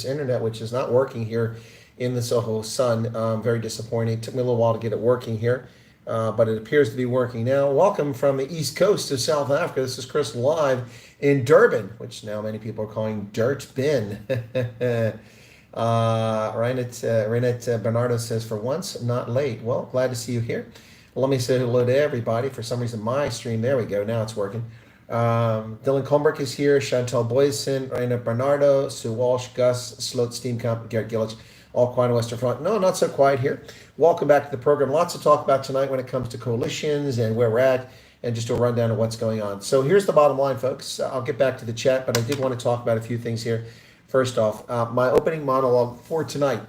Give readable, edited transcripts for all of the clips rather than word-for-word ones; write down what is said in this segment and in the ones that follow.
internet, which is not working here in the Soho Sun. Very disappointing. It took me a little while to get it working here, but it appears to be working now. Welcome from the east coast of South Africa. This is Chris live in Durban, which now many people are calling Dirt Bin. Renette Bernardo says, for once, not late. Well, glad to see you here. Let me say hello to everybody. For some reason, my stream, there we go. Now it's working. Dylan Comberg is here, Chantal Boyson, Raina Bernardo, Sue Walsh, Gus, Sloat, Steamcamp, Garrett Gillich, all quiet on Western Front. No, not so quiet here. Welcome back to the program. Lots to talk about tonight when it comes to coalitions and where we're at, and just a rundown of what's going on. So here's the bottom line, folks. I'll get back to the chat, but I did want to talk about a few things here. First off, my opening monologue for tonight.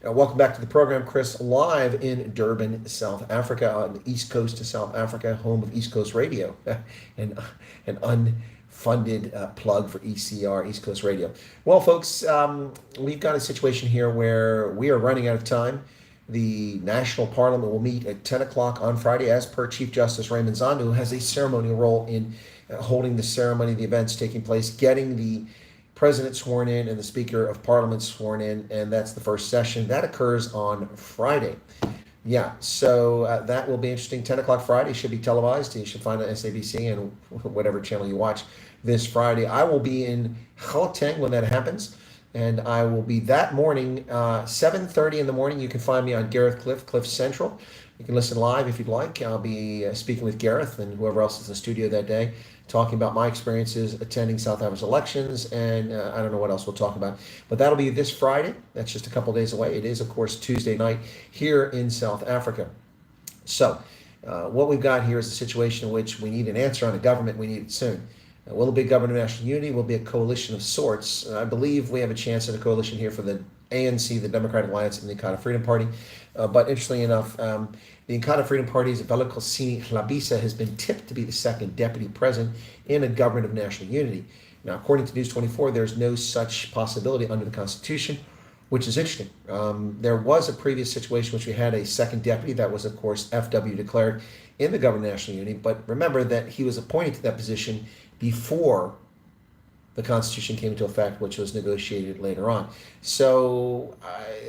Welcome back to the program, Chris, live in Durban, South Africa, on the east coast of South Africa, home of East Coast Radio, and an unfunded plug for ECR, East Coast Radio. Well, folks, we've got a situation here where we are running out of time. The National Parliament will meet at 10 o'clock on Friday, as per Chief Justice Raymond Zondo, who has a ceremonial role in holding the ceremony, the events taking place, getting the President sworn in and the Speaker of Parliament sworn in, and that's the first session. That occurs on Friday. Yeah, so that will be interesting. 10 o'clock Friday should be televised. You should find it on SABC and whatever channel you watch this Friday. I will be in Gauteng when that happens, and I will be that morning, 7:30 in the morning. You can find me on Gareth Cliff Central. You can listen live if you'd like. I'll be speaking with Gareth and whoever else is in the studio that day, talking about my experiences attending South Africa's elections, and I don't know what else we'll talk about. But that'll be this Friday. That's just a couple days away. It is, of course, Tuesday night here in South Africa. So what we've got here is a situation in which we need an answer on the government. We need it soon. Will it be a government of national unity? Will it be a coalition of sorts? I believe we have a chance at a coalition here for the ANC, the Democratic Alliance, and the Inkatha Freedom Party. But interestingly enough, the Inkatha Freedom Party's Velikosini Hlabisa has been tipped to be the second deputy president in a government of national unity. Now, according to News 24, there's no such possibility under the Constitution, which is interesting. There was a previous situation which we had a second deputy. That was, of course, FW declared in the government of national unity. But remember that he was appointed to that position before the Constitution came into effect, which was negotiated later on. So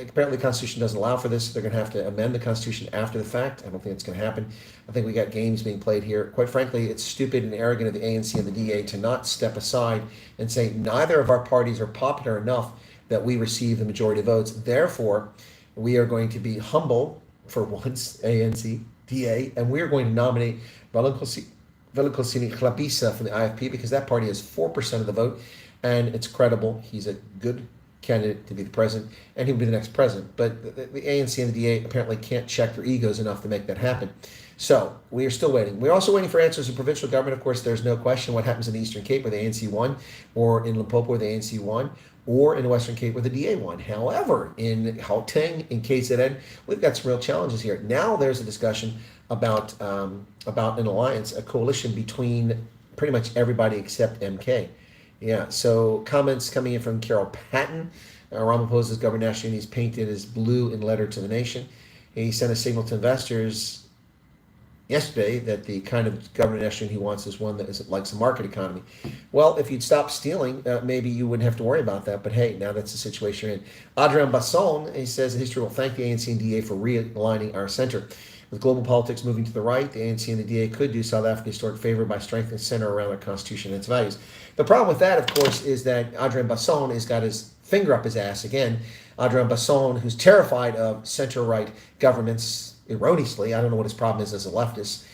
apparently the Constitution doesn't allow for this. They're going to have to amend the Constitution after the fact. I don't think it's going to happen. I think we got games being played here. Quite frankly, it's stupid and arrogant of the ANC and the DA to not step aside and say neither of our parties are popular enough that we receive the majority of votes. Therefore, we are going to be humble for once, ANC, DA, and we are going to nominate Velikosini Hlabisa from the IFP, because that party has 4% of the vote, and it's credible. He's a good candidate to be the president, and he'll be the next president. But the ANC and the DA apparently can't check their egos enough to make that happen. So we are still waiting. We're also waiting for answers in provincial government. Of course, there's no question what happens in the Eastern Cape where the ANC won, or in Limpopo where the ANC won, or in the Western Cape where the DA won. However, in Gauteng, in KZN, we've got some real challenges here. Now there's a discussion about an alliance, a coalition between pretty much everybody except MK. Yeah, so comments coming in from Carol Patton. Ramaphosa's government of national unity is painted as blue in letter to the nation. He sent a signal to investors yesterday that the kind of government of national unity he wants is one that is likes a market economy. Well, if you'd stop stealing, maybe you wouldn't have to worry about that. But hey, now that's the situation you're in. Adrian Basson, he says, history will thank the ANC and DA for realigning our center. With global politics moving to the right, the ANC and the DA could do South Africa a historic favor by strengthening the center around our constitution and its values. The problem with that, of course, is that Adrian Basson has got his finger up his ass again. Adrian Basson, who's terrified of center-right governments, erroneously. I don't know what his problem is as a leftist,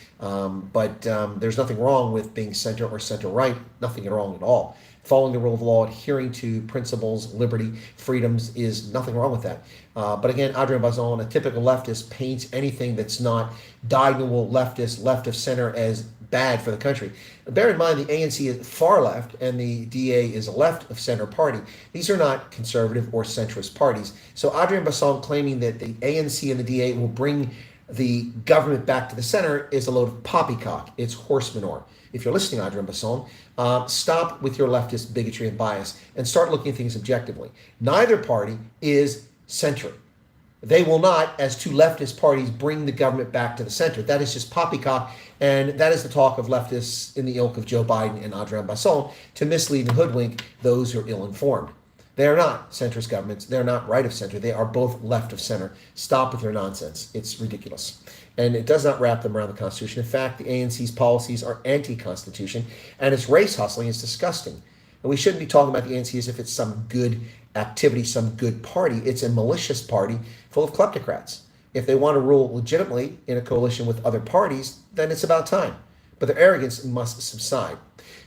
but there's nothing wrong with being center or center-right, nothing wrong at all. Following the rule of law, adhering to principles, liberty, freedoms is nothing wrong with that. But again, Adrian Basson, a typical leftist, paints anything that's not diagonal leftist, left of center as bad for the country. Bear in mind, the ANC is far left and the DA is a left of center party. These are not conservative or centrist parties. So Adrian Basson claiming that the ANC and the DA will bring the government back to the center is a load of poppycock. It's horse manure. If you're listening, Adrian Basson, stop with your leftist bigotry and bias and start looking at things objectively. Neither party is center. They will not, as two leftist parties, bring the government back to the center. That is just poppycock, and that is the talk of leftists in the ilk of Joe Biden and Adrian Basson to mislead and hoodwink those who are ill-informed. They are not centrist governments. They're not right of center. They are both left of center. Stop with your nonsense. It's ridiculous. And it does not wrap them around the Constitution. In fact, the ANC's policies are anti-Constitution, and its race hustling is disgusting. And we shouldn't be talking about the ANC as if it's some good activity, some good party. It's a malicious party full of kleptocrats. If they want to rule legitimately in a coalition with other parties, then it's about time. But their arrogance must subside.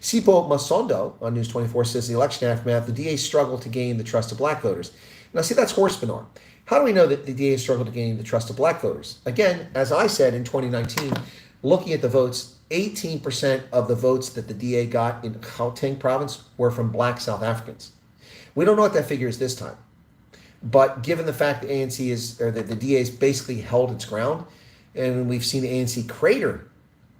Sipo Masondo on News 24 says the election aftermath, the DA struggled to gain the trust of black voters. Now, see, that's horse manure. How do we know that the DA struggled to gain the trust of black voters? Again, as I said in 2019, looking at the votes, 18% of the votes that the DA got in Gauteng province were from black South Africans. We don't know what that figure is this time. But given the fact the ANC is, or the DA has basically held its ground, and we've seen the ANC crater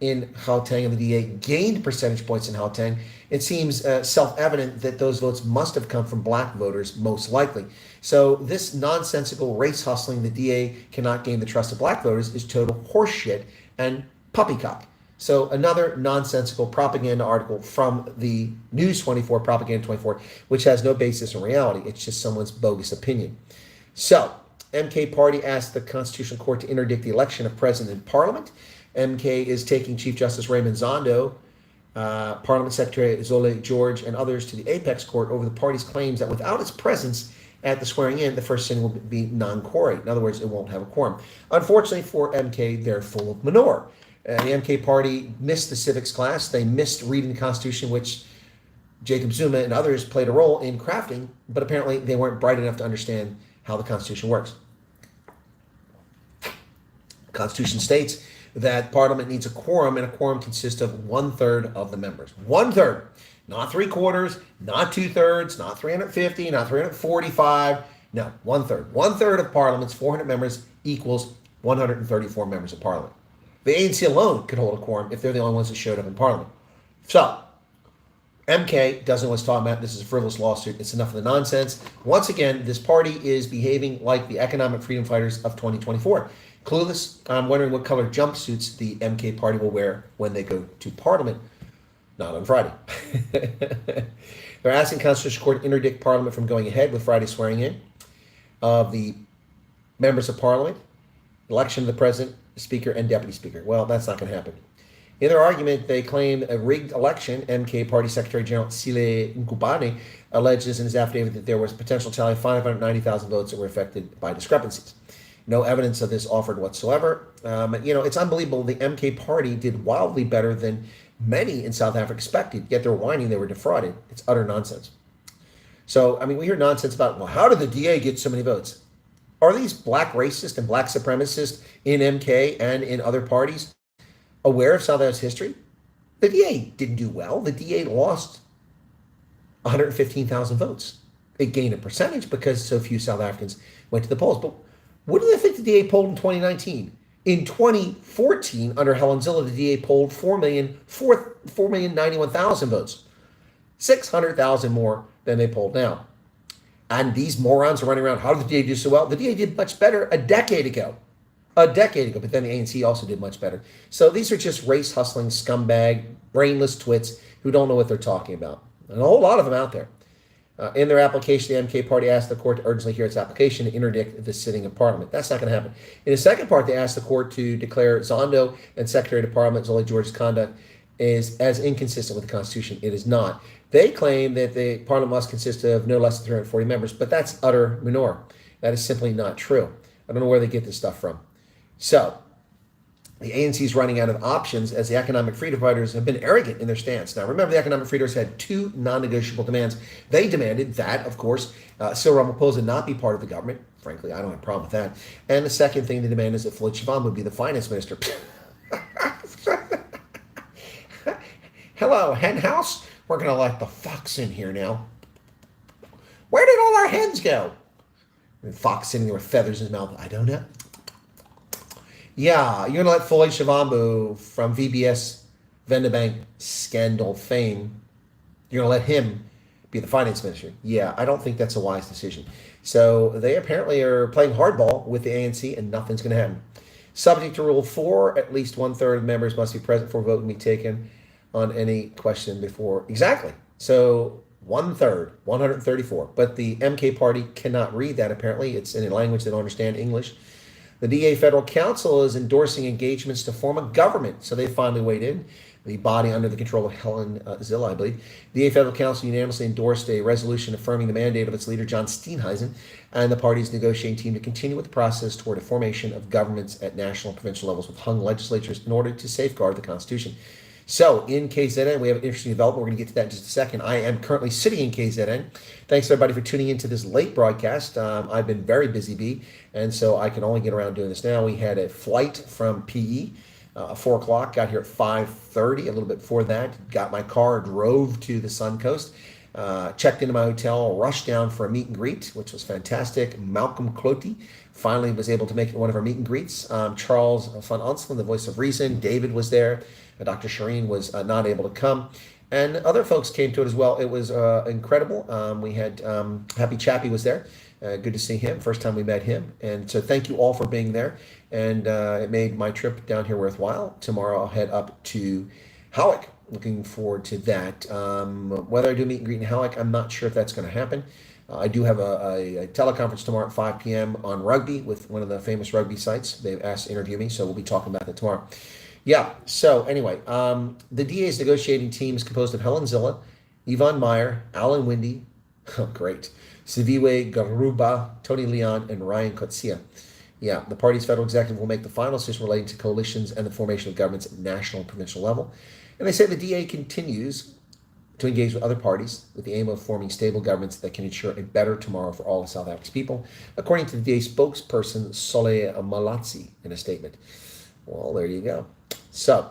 in Gauteng and the DA gained percentage points in Gauteng, it seems self-evident that those votes must have come from black voters, most likely. So this nonsensical race hustling the DA cannot gain the trust of black voters is total horseshit and puppycock. So another nonsensical propaganda article from the News 24, Propaganda 24, which has no basis in reality. It's just someone's bogus opinion. So MK Party asked the Constitutional Court to interdict the election of President and Parliament. MK is taking Chief Justice Raymond Zondo, Parliament Secretary Zole George, and others to the Apex Court over the party's claims that without its presence at the swearing in, the first sitting will be non-quorum. In other words, it won't have a quorum. Unfortunately for MK, they're full of manure. The MK Party missed the civics class. They missed reading the Constitution, which Jacob Zuma and others played a role in crafting, but apparently they weren't bright enough to understand how the Constitution works. The Constitution states that Parliament needs a quorum, and a quorum consists of 1/3 of the members. 1/3, not 3/4, not 2/3, not 350, not 345. No, 1/3. 1/3 of Parliament's 400 members equals 134 members of Parliament. The ANC alone could hold a quorum if they're the only ones that showed up in Parliament. So, MK doesn't know what it's talking about. This is a frivolous lawsuit. It's enough of the nonsense. Once again, this party is behaving like the economic freedom fighters of 2024. Clueless. I'm wondering what color jumpsuits the MK Party will wear when they go to Parliament. Not on Friday. They're asking Constitutional Court to interdict Parliament from going ahead with Friday's swearing in of the members of Parliament, election of the President, Speaker, and Deputy Speaker. Well, that's not going to happen. In their argument, they claim a rigged election. MK Party Secretary General Sile Nkubane alleges in his affidavit that there was a potential tally of 590,000 votes that were affected by discrepancies. No evidence of this offered whatsoever. It's unbelievable. The MK Party did wildly better than many in South Africa expected, yet they're whining they were defrauded. It's utter nonsense. So, we hear nonsense about, well, how did the DA get so many votes? Are these black racists and black supremacists in MK and in other parties aware of South Africa's history? The DA didn't do well. The DA lost 115,000 votes. It gained a percentage because so few South Africans went to the polls. But what do they think the DA polled in 2019? In 2014, under Helen Zille, the DA polled 4,091,000 votes. 600,000 more than they polled now. And these morons are running around, how did the DA do so well? The DA did much better a decade ago. But then the ANC also did much better. So these are just race hustling scumbag, brainless twits who don't know what they're talking about. And a whole lot of them out there. In their application, the MK Party asked the court to urgently hear its application to interdict the sitting of Parliament. That's not going to happen. In the second part, they asked the court to declare Zondo and Secretary of Parliament Zole George's conduct is as inconsistent with the Constitution. It is not. They claim that the Parliament must consist of no less than 340 members, but that's utter manure. That is simply not true. I don't know where they get this stuff from. So, the ANC is running out of options as the economic freedom fighters have been arrogant in their stance. Now, remember, the economic freedom fighters had two non-negotiable demands. They demanded that, of course, Cyril Ramaphosa not be part of the government. Frankly, I don't have a problem with that. And the second thing they demand is that Floyd Shivambu would be the finance minister. Hello, hen house. We're going to let the fox in here now. Where did all our hens go? And fox sitting there with feathers in his mouth. I don't know. Yeah, you're going to let Floyd Shivambu from VBS Vendabank scandal fame, you're going to let him be the finance minister. Yeah, I don't think that's a wise decision. So they apparently are playing hardball with the ANC and nothing's going to happen. Subject to Rule 4, at least 1/3 of members must be present for a vote and be taken on any question before. Exactly. So 1/3, 134. But the MK party cannot read that, apparently. It's in a language they don't understand, English. The DA Federal Council is endorsing engagements to form a government. So they finally weighed in. The body under the control of Helen Zille, I believe. The DA Federal Council unanimously endorsed a resolution affirming the mandate of its leader, John Steenhuisen, and the party's negotiating team to continue with the process toward a formation of governments at national and provincial levels with hung legislatures in order to safeguard the Constitution. So in KZN, we have an interesting development. We're going to get to that in just a second. I am currently sitting in KZN. Thanks everybody for tuning into this late broadcast. I've been very busy, B, and so I can only get around doing this now. We had a flight from PE, 4 o'clock, got here at 5:30, a little bit before that. Got my car, drove to the Sun Coast, checked into my hotel, rushed down for a meet and greet, which was fantastic. Malcolm Clotty finally was able to make it one of our meet and greets. Charles van Onselen, the voice of reason. David was there. Dr. Shireen was not able to come. And other folks came to it as well. It was incredible. We had Happy Chappie was there. Good to see him. First time we met him. And so thank you all for being there. And it made my trip down here worthwhile. Tomorrow I'll head up to Howick. Looking forward to that. Whether I do meet and greet in Howick, I'm not sure if that's going to happen. I do have a teleconference tomorrow at 5 p.m. on rugby with one of the famous rugby sites. They've asked to interview me, so we'll be talking about that tomorrow. Yeah, so anyway, the DA's negotiating team is composed of Helen Zille, Yvonne Meyer, Alan Windy, oh great, Siviwe Garuba, Tony Leon, and Ryan Kotsia. Yeah, the party's federal executive will make the final decision relating to coalitions and the formation of governments at national and provincial level. And they say the DA continues to engage with other parties with the aim of forming stable governments that can ensure a better tomorrow for all of South Africa's people, according to the DA spokesperson Solé Malatsi in a statement. Well, there you go. So,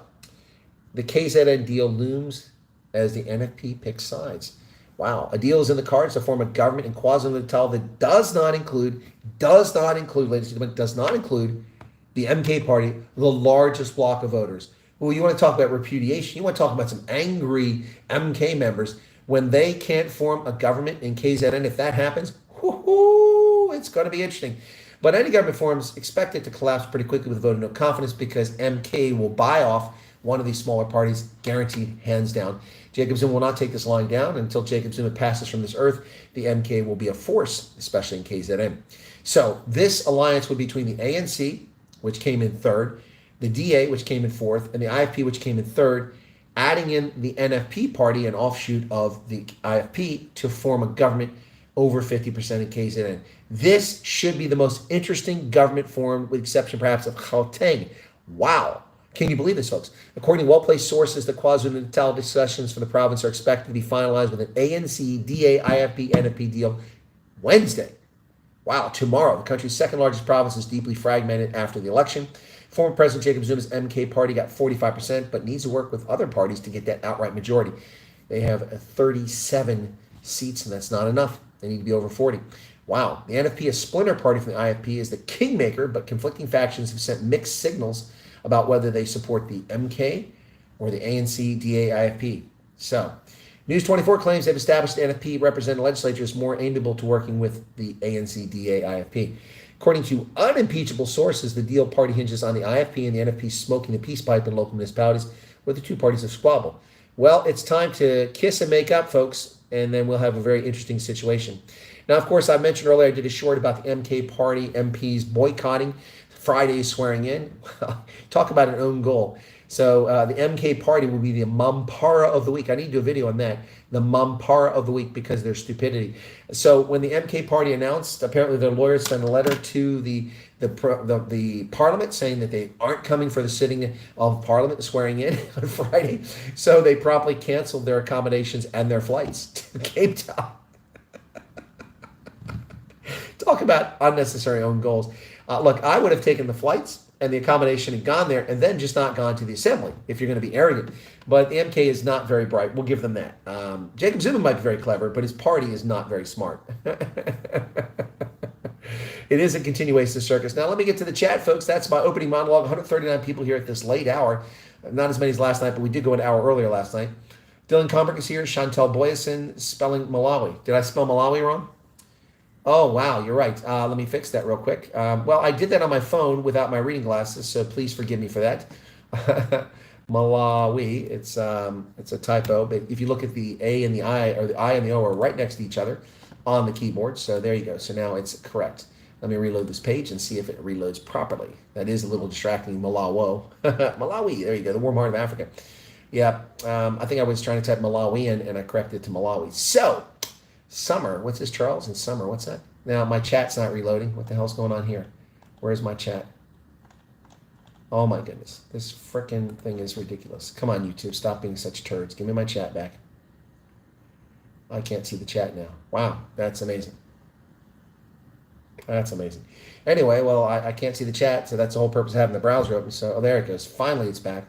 the KZN deal looms as the NFP picks sides. Wow, a deal is in the cards to form a government in KwaZulu-Natal that does not include, ladies and gentlemen, does not include the MK party, the largest bloc of voters. Well, you want to talk about repudiation, you want to talk about some angry MK members. When they can't form a government in KZN, if that happens, it's going to be interesting. But any government forms expected to collapse pretty quickly with a vote of no confidence because MK will buy off one of these smaller parties, guaranteed, hands down. Jacob Zuma will not take this line down. Until Jacob Zuma passes from this earth, the MK will be a force, especially in KZN. So this alliance would be between the ANC, which came in third, the DA, which came in fourth, and the IFP, which came in third, adding in the NFP party, an offshoot of the IFP, to form a government over 50% in KZN. This should be the most interesting government formed, with exception perhaps of Gauteng. Wow. Can you believe this, folks? According to well-placed sources, the KwaZulu-Natal discussions for the province are expected to be finalized with an ANC, DA, IFP, NFP deal Wednesday. Wow, tomorrow. The country's second largest province is deeply fragmented after the election. Former President Jacob Zuma's MK party got 45%, but needs to work with other parties to get that outright majority. They have 37 seats, and that's not enough. They need to be over 40. Wow. The NFP, a splinter party from the IFP, is the kingmaker, but conflicting factions have sent mixed signals about whether they support the MK or the ANC, DA, IFP. So, News 24 claims they've established the NFP represented legislature is more amenable to working with the ANC, DA, IFP. According to unimpeachable sources, the deal party hinges on the IFP and the NFP smoking the peace pipe in local municipalities where the two parties have squabbled. Well, it's time to kiss and make up, folks, and then we'll have a very interesting situation. Now, of course, I mentioned earlier I did a short about the MK party MPs boycotting Friday's swearing in. Talk about an own goal. So the MK party will be the Mampara of the week. I need to do a video on that. The Mampara of the week because of their stupidity. So when the MK party announced, apparently their lawyers sent a letter to the parliament saying that they aren't coming for the sitting of parliament, swearing in on Friday. So they promptly canceled their accommodations and their flights to Cape Town. Talk about unnecessary own goals. Look, I would have taken the flights and the accommodation and gone there and then just not gone to the assembly if you're going to be arrogant. But the MK is not very bright. We'll give them that. Jacob Zuma might be very clever, but his party is not very smart. It is a continuation of circus. Now, let me get to the chat, folks. That's my opening monologue. 139 people here at this late hour. Not as many as last night, but we did go an hour earlier last night. Dylan Combrick is here. Chantal Boyson spelling Malawi. Did I spell Malawi wrong? Oh, wow, you're right. Let me fix that real quick. Well, I did that on my phone without my reading glasses, so please forgive me for that. Malawi. It's a typo, but if you look at the A and the I, or the I and the O are right next to each other on the keyboard. So there you go. So now it's correct. Let me reload this page and see if it reloads properly. That is a little distracting. Malawi. Malawi. There you go. The warm heart of Africa. Yeah. I think I was trying to type Malawian and I corrected it to Malawi. So, summer. What's this, Charles? In summer. What's that? Now, my chat's not reloading. What the hell's going on here? Where's my chat? Oh my goodness. This frickin' thing is ridiculous. Come on, YouTube. Stop being such turds. Give me my chat back. I can't see the chat now. Wow. That's amazing. That's amazing. Anyway, well, I can't see the chat, so that's the whole purpose of having the browser open. So, oh, there it goes. Finally, it's back.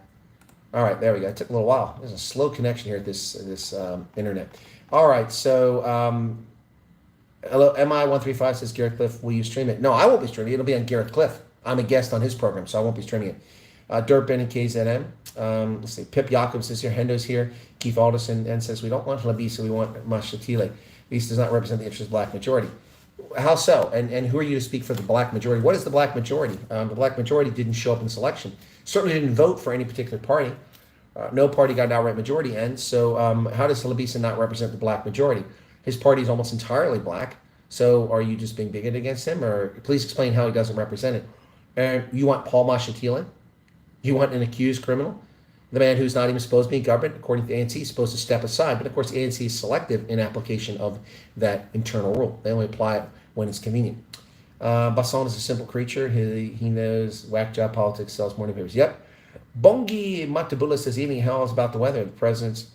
All right, there we go. It took a little while. There's a slow connection here at this internet. All right, so hello, MI135 says, Garrett Cliff, will you stream it? No, I won't be streaming it. It'll be on Garrett Cliff. I'm a guest on his program, so I won't be streaming it. Dirtben and KZN. Let's see. Pip Jacobs is here. Hendo's here. Keith Alderson and says, we don't want Labisa, we want Mashatile. Lisa does not represent the interest of the black majority. How so? And who are you to speak for the black majority? What is the black majority? The black majority didn't show up in this election. Certainly didn't vote for any particular party. No party got an outright majority, and so how does Labisa not represent the black majority? His party is almost entirely black. So are you just being bigoted against him? Or please explain how he doesn't represent it. And you want Paul Mashatile? You want an accused criminal? The man who's not even supposed to be in government, according to the ANC, is supposed to step aside. But of course, the ANC is selective in application of that internal rule. They only apply it when it's convenient. Basson is a simple creature. He knows whack job politics, sells morning papers. Yep. Bongi Matabula says, evening, how's about the weather? The president's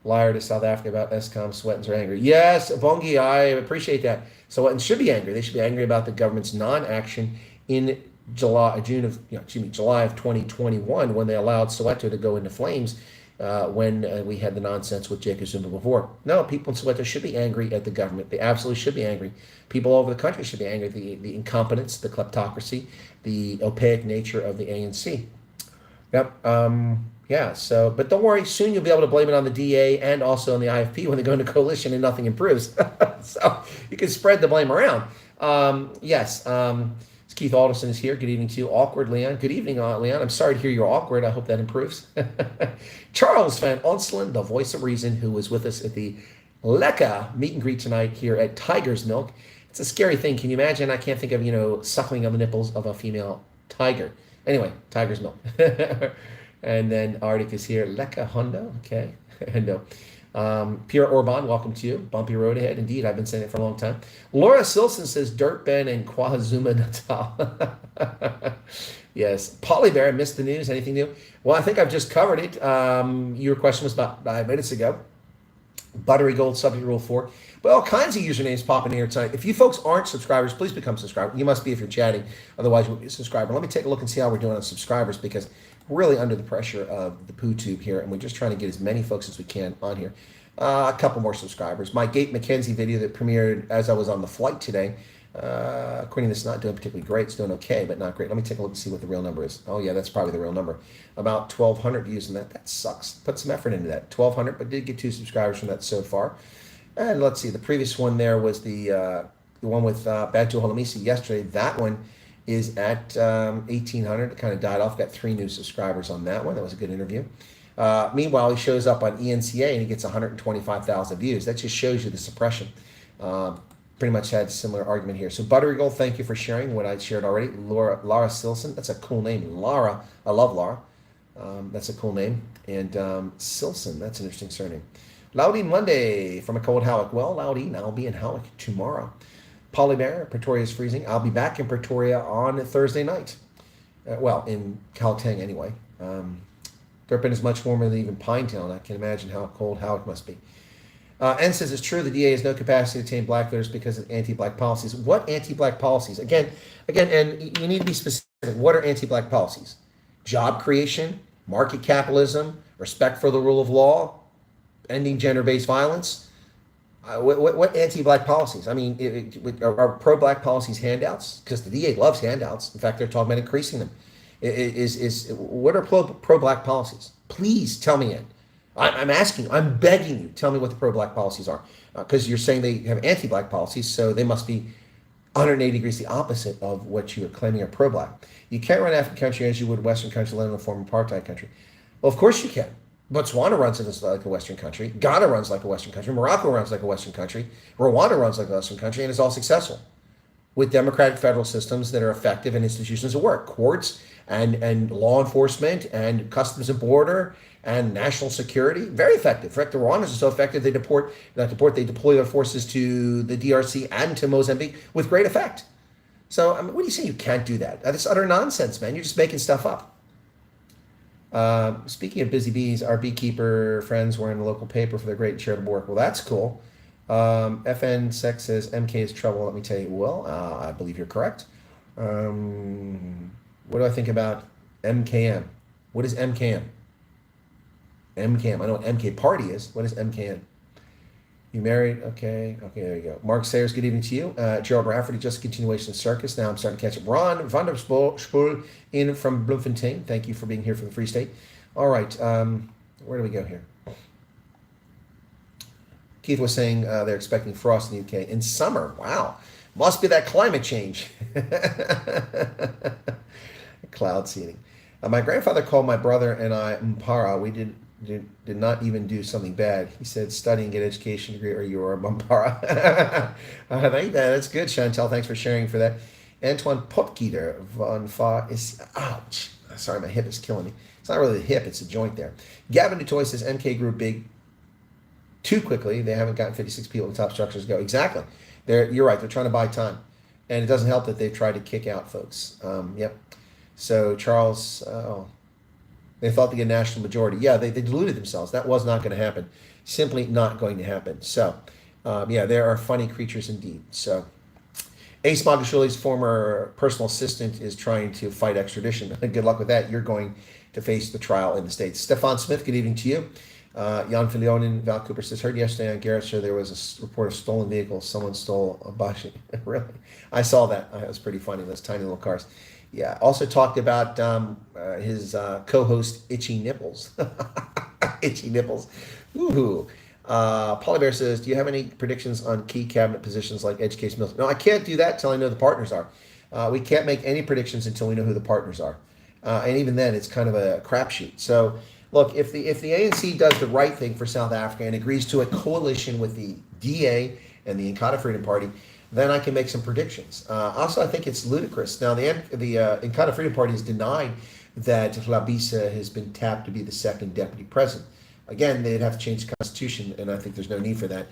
liar to South Africa about Eskom. Sweatins are angry. Yes, Bongi, I appreciate that. Sweatins should be angry. They should be angry about the government's non-action in July of 2021 when they allowed Soweto to go into flames when we had the nonsense with Jacob Zuma before. No, people in Soweto should be angry at the government. They absolutely should be angry. People all over the country should be angry at the incompetence, the kleptocracy, the opaque nature of the ANC. Yep. Yeah. So, but don't worry. Soon you'll be able to blame it on the DA and also on the IFP when they go into coalition and nothing improves. So you can spread the blame around. Yes. Keith Alderson is here. Good evening to you. Awkward, Leon. Good evening, Leon. I'm sorry to hear you're awkward. I hope that improves. Charles Van Onselen, the voice of reason, who was with us at the Leka meet and greet tonight here at Tiger's Milk. It's a scary thing. Can you imagine? I can't think of, suckling on the nipples of a female tiger. Anyway, Tiger's Milk. And then Arctic is here. Leka Hondo. Okay. Hondo. Pierre Orban, welcome to you. Bumpy road ahead. Indeed, I've been saying it for a long time. Laura Silson says, Dirtben and KwaZulu Natal. Yes. Polybear, missed the news. Anything new? Well, I think I've just covered it. Your question was about 5 minutes ago. Buttery Gold, subject rule 4. But all kinds of usernames popping in here tonight. If you folks aren't subscribers, please become subscribers. You must be if you're chatting. Otherwise, you won't be a subscriber. Let me take a look and see how we're doing on subscribers, because we're really under the pressure of the poo tube here, and we're just trying to get as many folks as we can on here. A couple more subscribers. My Gate McKenzie video that premiered as I was on the flight today, according to this, not doing particularly great. It's doing okay, but not great. Let me take a look and see what the real number is. Oh, yeah, that's probably the real number. About 1,200 views in that. That sucks. Put some effort into that. 1,200, but did get 2 subscribers from that so far. And let's see, the previous one there was the one with Batu Holomisi yesterday. That one is at 1,800. It kind of died off. Got 3 new subscribers on that one. That was a good interview. Meanwhile, he shows up on ENCA and he gets 125,000 views. That just shows you the suppression. Pretty much had a similar argument here. So Buttery Gold, thank you for sharing what I shared already. Lara Silson, that's a cool name. Lara, I love Lara. That's a cool name. And Silson, that's an interesting surname. Loudine Monday from a cold Howick. Well, Loudine, I'll be in Howick tomorrow. Polybear, Pretoria is freezing. I'll be back in Pretoria on Thursday night. Well, in Gauteng anyway. Durban is much warmer than even Pinetown. I can imagine how cold Howick must be. N says it's true the DA has no capacity to tame black voters because of anti-black policies. What anti-black policies? Again, and you need to be specific. What are anti-black policies? Job creation, market capitalism, respect for the rule of law, ending gender-based violence. What anti-black policies? I mean, are pro-black policies handouts? Because the DA loves handouts. In fact, they're talking about increasing them. What are pro-black policies? Please tell me it. I'm asking you, I'm begging you, tell me what the pro-black policies are. Because you're saying they have anti-black policies, so they must be 180 degrees the opposite of what you are claiming are pro-black. You can't run African country as you would Western country, let alone a former apartheid country. Well, of course you can. Botswana runs like a Western country. Ghana runs like a Western country. Morocco runs like a Western country. Rwanda runs like a Western country, and is all successful with democratic federal systems that are effective and institutions that work. Courts and law enforcement and customs and border and national security, very effective. In fact, the Rwandans are so effective they deploy their forces to the DRC and to Mozambique with great effect. So, I mean, what do you say you can't do that? That's utter nonsense, man. You're just making stuff up. Speaking of busy bees, our beekeeper friends were in the local paper for their great charitable work. Well, that's cool. FN Sex says MK is trouble. Let me tell you. Well, I believe you're correct. What do I think about MKM? What is MKM? MKM. I know what MK Party is. What is MKM? You married? Okay, there you go. Mark Sayers, good evening to you. Gerald Rafferty, just a continuation of Circus. Now I'm starting to catch up. Ron van der Spoel in from Bloemfontein. Thank you for being here from the Free State. All right, where do we go here? Keith was saying they're expecting frost in the UK in summer. Wow, must be that climate change. Cloud seeding. My grandfather called my brother and I Mpara. We did not even do something bad. He said, studying, get education degree, or you are Mpara. That's good, Chantel. Thanks for sharing for that. Antoine Popgieter von Fa is, ouch. Sorry, my hip is killing me. It's not really the hip, it's the joint there. Gavin DeToy says, MK grew big too quickly. They haven't gotten 56 people to top structures go. Exactly. You're right. They're trying to buy time. And it doesn't help that they've tried to kick out folks. Yep. So Charles, they thought they get a national majority. Yeah, they deluded themselves. That was not going to happen. Simply not going to happen. So, yeah, there are funny creatures indeed. So, Ace Magashuli's former personal assistant is trying to fight extradition. Good luck with that. You're going to face the trial in the States. Stefan Smith, good evening to you. Jan Filionin, Val Cooper says, heard yesterday on Garrett's show there was a report of stolen vehicles. Someone stole a Bashi. Really? I saw that. It was pretty funny, those tiny little cars. Yeah, also talked about his co-host, Itchy Nipples. Itchy Nipples. Ooh. Polybear says, do you have any predictions on key cabinet positions like education mills? No, I can't do that until I know the partners are. We can't make any predictions until we know who the partners are. And even then, it's kind of a crapshoot. So, look, if the ANC does the right thing for South Africa and agrees to a coalition with the DA and the Inkatha Freedom Party, then I can make some predictions. Also, I think it's ludicrous. Now, the Inkatha Freedom Party has denied that Labisa has been tapped to be the second deputy president. Again, they'd have to change the constitution, and I think there's no need for that.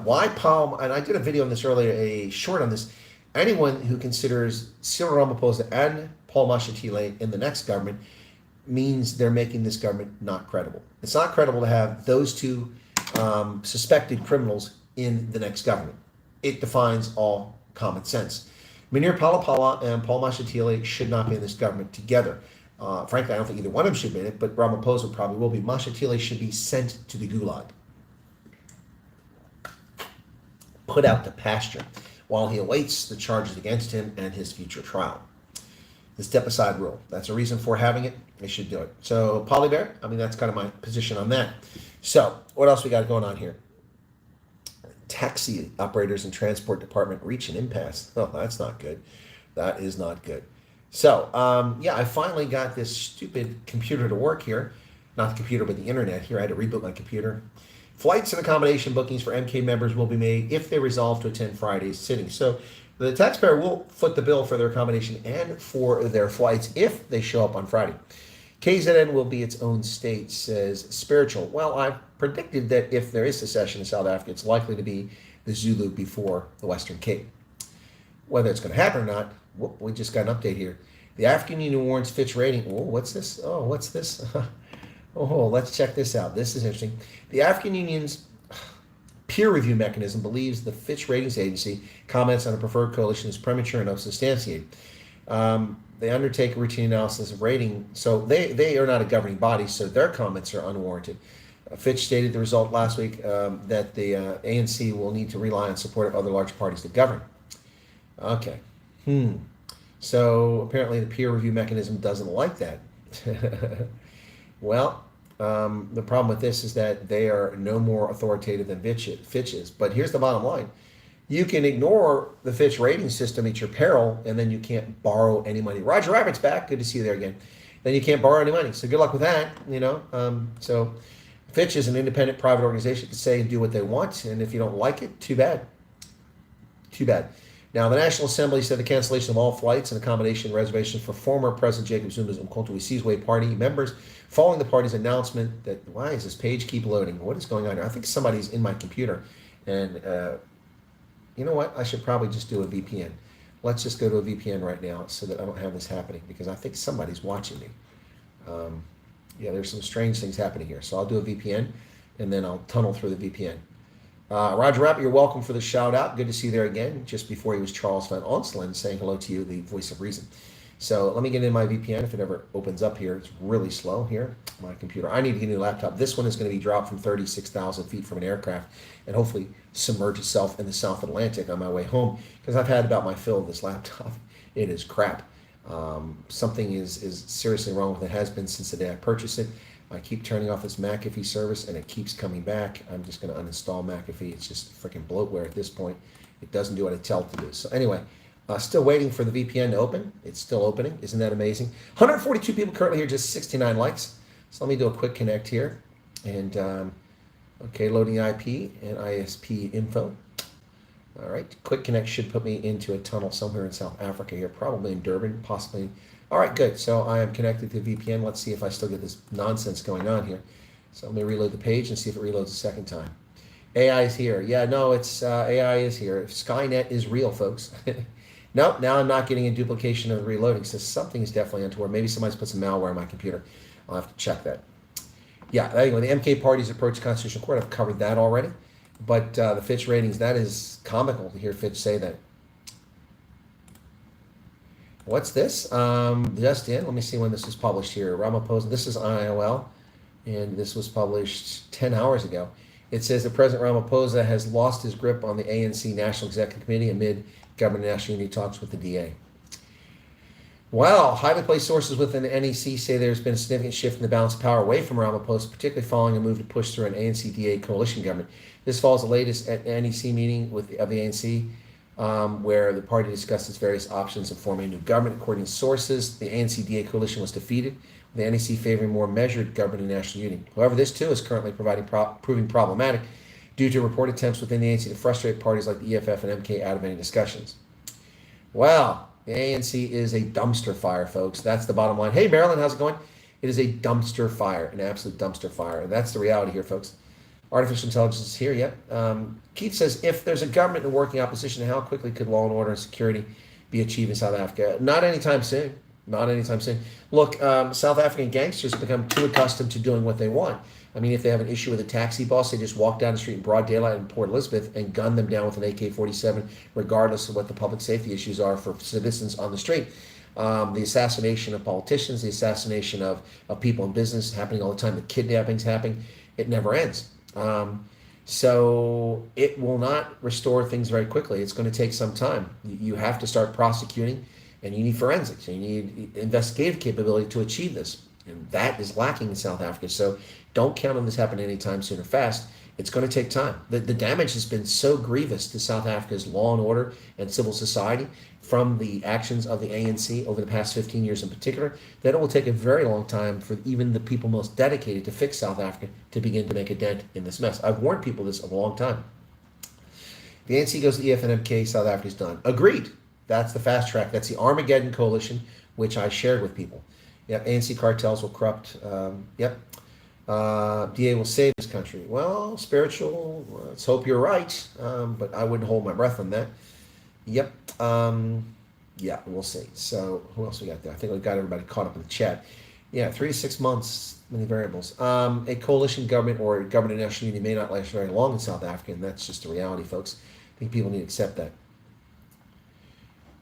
Why Paul, and I did a video on this earlier, a short on this, anyone who considers Cyril Ramaphosa and Paul Mashatile in the next government means they're making this government not credible. It's not credible to have those two suspected criminals in the next government. It defines all common sense. Munir Palapala and Paul Mashatile should not be in this government together. Frankly, I don't think either one of them should be in it, but Ramaphosa probably will be. Mashatile should be sent to the gulag. Put out to pasture while he awaits the charges against him and his future trial. The step-aside rule. That's a reason for having it. They should do it. So, Polybear, I mean, that's kind of my position on that. So, what else we got going on here? Taxi operators and transport department reach an impasse. Oh, that's not good. That is not good. So, yeah, I finally got this stupid computer to work here. Not the computer, but the internet here. I had to reboot my computer. Flights and accommodation bookings for MK members will be made if they resolve to attend Friday's sitting. So, the taxpayer will foot the bill for their accommodation and for their flights if they show up on Friday. KZN will be its own state, says Spiritual. Well, I predicted that if there is secession in South Africa, it's likely to be the Zulu before the Western Cape. Whether it's going to happen or not, whoop, we just got an update here. The African Union warns Fitch rating. Oh, what's this? Oh, what's this? Oh, let's check this out. This is interesting. The African Union's peer review mechanism believes the Fitch ratings agency comments on a preferred coalition is premature and unsubstantiated. They undertake a routine analysis of rating, so they are not a governing body, so their comments are unwarranted. Fitch stated the result last week that the ANC will need to rely on support of other large parties to govern. Okay. So apparently the peer review mechanism doesn't like that. Well, the problem with this is that they are no more authoritative than Fitch is. But here's the bottom line. You can ignore the Fitch rating system at your peril, and then you can't borrow any money. Roger Rabbit's back. Good to see you there again. then you can't borrow any money. So good luck with that, you know. So Fitch is an independent private organization to say and do what they want, and if you don't like it, too bad. Too bad. Now, the National Assembly said the cancellation of all flights and accommodation reservations for former President Jacob Zuma's Umkhonto we Sizwe party members following the party's announcement that, why is this page keep loading? What is going on here? I think somebody's in my computer, and you know what? I should probably just do a VPN. Let's just go to a VPN right now so that I don't have this happening, because I think somebody's watching me. Yeah, there's some strange things happening here. So I'll do a VPN, and then I'll tunnel through the VPN. Roger Rapp, you're welcome for the shout out. Good to see you there again. Just before he was Charles Van Onselen saying hello to you, the voice of reason. So let me get in my VPN if it ever opens up here. It's really slow here, my computer. I need to get a new laptop. This one is going to be dropped from 36,000 feet from an aircraft and hopefully submerge itself in the South Atlantic on my way home, because I've had about my fill of this laptop. It is crap. Something is seriously wrong with it. Has been since the day I purchased it. I keep turning off this McAfee service and it keeps coming back. I'm just going to uninstall McAfee. It's just freaking bloatware at this point. It doesn't do what I tell it to do. So anyway, still waiting for the VPN to open. It's still opening. Isn't that amazing? 142 people currently here, just 69 likes. So let me do a quick connect here. And okay, loading IP and ISP info. All right, quick connect should put me into a tunnel somewhere in South Africa here, probably in Durban, possibly. All right, good. So I am connected to VPN. Let's see if I still get this nonsense going on here. So let me reload the page and see if it reloads a second time. AI is here. Yeah, no, it's AI is here. Skynet is real, folks. Nope, now I'm not getting a duplication of the reloading. So something is definitely untoward. Maybe somebody's put some malware on my computer. I'll have to check that. Yeah, anyway, the MK party's approach to Constitutional Court, I've covered that already. But the Fitch ratings, that is comical to hear Fitch say that. What's this? Just in. Let me see when this was published here. Ramaphosa. This is IOL, and this was published 10 hours ago. It says that President Ramaphosa has lost his grip on the ANC National Executive Committee amid government and national unity talks with the DA. Well, highly placed sources within the NEC say there's been a significant shift in the balance of power away from Ramaphosa, particularly following a move to push through an ANC-DA coalition government. This follows the latest NEC meeting of the ANC, where the party discussed its various options of forming a new government. According to sources, the ANC-DA coalition was defeated, with the NEC favoring more measured government and national unity. However, this too is currently proving problematic due to reported attempts within the ANC to frustrate parties like the EFF and MK out of any discussions. Well, the ANC is a dumpster fire, folks. That's the bottom line. Hey, Marilyn, how's it going? It is a dumpster fire, an absolute dumpster fire. And that's the reality here, folks. Artificial intelligence is here, yep. Keith says, if there's a government in working opposition, how quickly could law and order and security be achieved in South Africa? Not anytime soon. Not anytime soon. Look, South African gangsters become too accustomed to doing what they want. I mean, if they have an issue with a taxi boss, they just walk down the street in broad daylight in Port Elizabeth and gun them down with an AK-47, regardless of what the public safety issues are for citizens on the street. The assassination of politicians, the assassination of people in business happening all the time, the kidnappings happening, it never ends. So it will not restore things very quickly. It's going to take some time. You have to start prosecuting, and you need forensics, and you need investigative capability to achieve this. And that is lacking in South Africa. So don't count on this happening anytime soon or fast. It's going to take time. The damage has been so grievous to South Africa's law and order and civil society from the actions of the ANC over the past 15 years in particular, that it will take a very long time for even the people most dedicated to fix South Africa to begin to make a dent in this mess. I've warned people this a long time. The ANC goes to the EF and MK, South Africa's done. Agreed. That's the fast track. That's the Armageddon coalition, which I shared with people. Yep, ANC cartels will corrupt. DA will save this country. Well, spiritual, let's hope you're right, but I wouldn't hold my breath on that. Yep. Yeah, we'll see. So who else we got there? I think we got everybody caught up in the chat. Yeah, 3 to 6 months, many variables. A coalition government or government and national unity may not last very long in South Africa, and that's just the reality, folks. I think people need to accept that.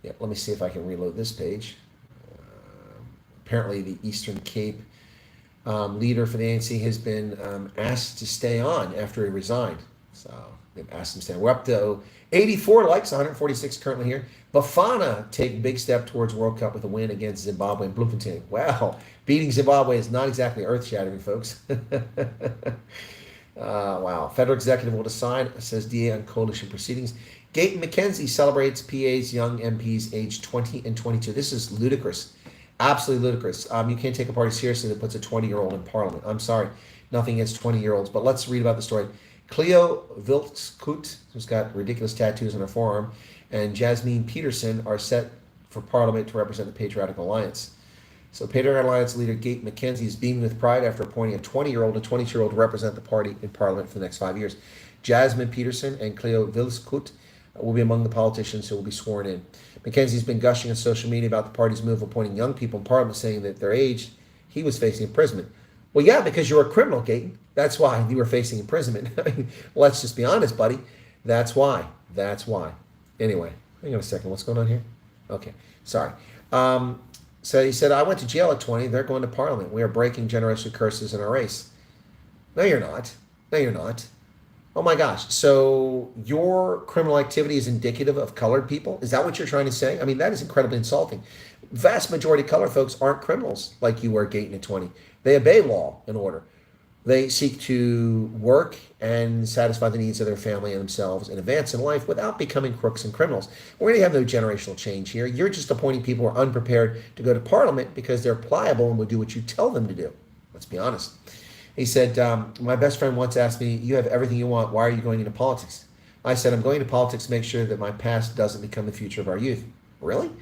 Yeah, let me see if I can reload this page. Apparently, the Eastern Cape leader for the ANC has been asked to stay on after he resigned. So they've asked him to stay. We're up to 84 likes, 146 currently here. Bafana take big step towards World Cup with a win against Zimbabwe and Bloemfontein. Wow, beating Zimbabwe is not exactly earth-shattering, folks. Wow. Federal executive will decide, says DA on coalition proceedings. Gayton McKenzie celebrates PA's young MPs aged 20 and 22. This is ludicrous. Absolutely ludicrous. You can't take a party seriously that puts a 20-year-old in parliament. I'm sorry, nothing against 20-year-olds, but let's read about the story. Cleo Vilskut, who's got ridiculous tattoos on her forearm, and Jasmine Peterson are set for parliament to represent the Patriotic Alliance. So Patriotic Alliance leader Gate McKenzie is beaming with pride after appointing a 20-year-old and 22-year-old to represent the party in parliament for the next 5 years. Jasmine Peterson and Cleo Vilskut will be among the politicians who will be sworn in. McKenzie's been gushing on social media about the party's move appointing young people in parliament, saying that at their age, he was facing imprisonment. Well, yeah, because you're a criminal, Gayton. That's why you were facing imprisonment. I mean, let's just be honest, buddy. That's why. That's why. Anyway, hang on a second. What's going on here? Okay, sorry. So he said, I went to jail at 20. They're going to parliament. We are breaking generational curses in our race. No, you're not. No, you're not. Oh my gosh. So your criminal activity is indicative of colored people? Is that what you're trying to say? I mean, that is incredibly insulting. Vast majority of colored folks aren't criminals like you were, Gayton, at 20. They obey law and order. They seek to work and satisfy the needs of their family and themselves and advance in life without becoming crooks and criminals. We're going to have no generational change here. You're just appointing people who are unprepared to go to parliament because they're pliable and will do what you tell them to do. Let's be honest. He said, my best friend once asked me, you have everything you want. Why are you going into politics? I said, I'm going into politics to make sure that my past doesn't become the future of our youth. Really?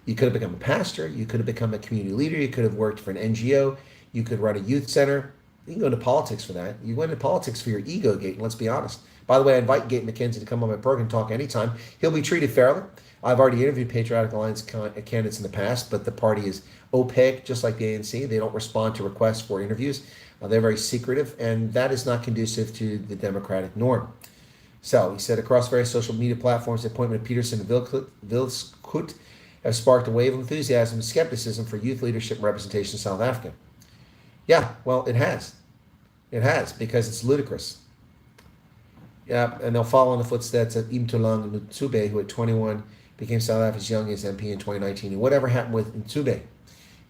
You could have become a pastor. You could have become a community leader. You could have worked for an NGO. You could run a youth center. You can go into politics for that. You go into politics for your ego, Gate. Let's be honest. By the way, I invite Gate McKenzie to come on my program and talk anytime. He'll be treated fairly. I've already interviewed Patriotic Alliance candidates in the past, but the party is opaque, just like the ANC. They don't respond to requests for interviews. They're very secretive, and that is not conducive to the democratic norm. So he said across various social media platforms, the appointment of Peterson and Vilskut have sparked a wave of enthusiasm and skepticism for youth leadership and representation in South Africa. Yeah, well, it has. It has, because it's ludicrous. Yeah, and they'll follow in the footsteps of Imtolang Ntube, who at 21 became South Africa's youngest MP in 2019. And whatever happened with Ntube?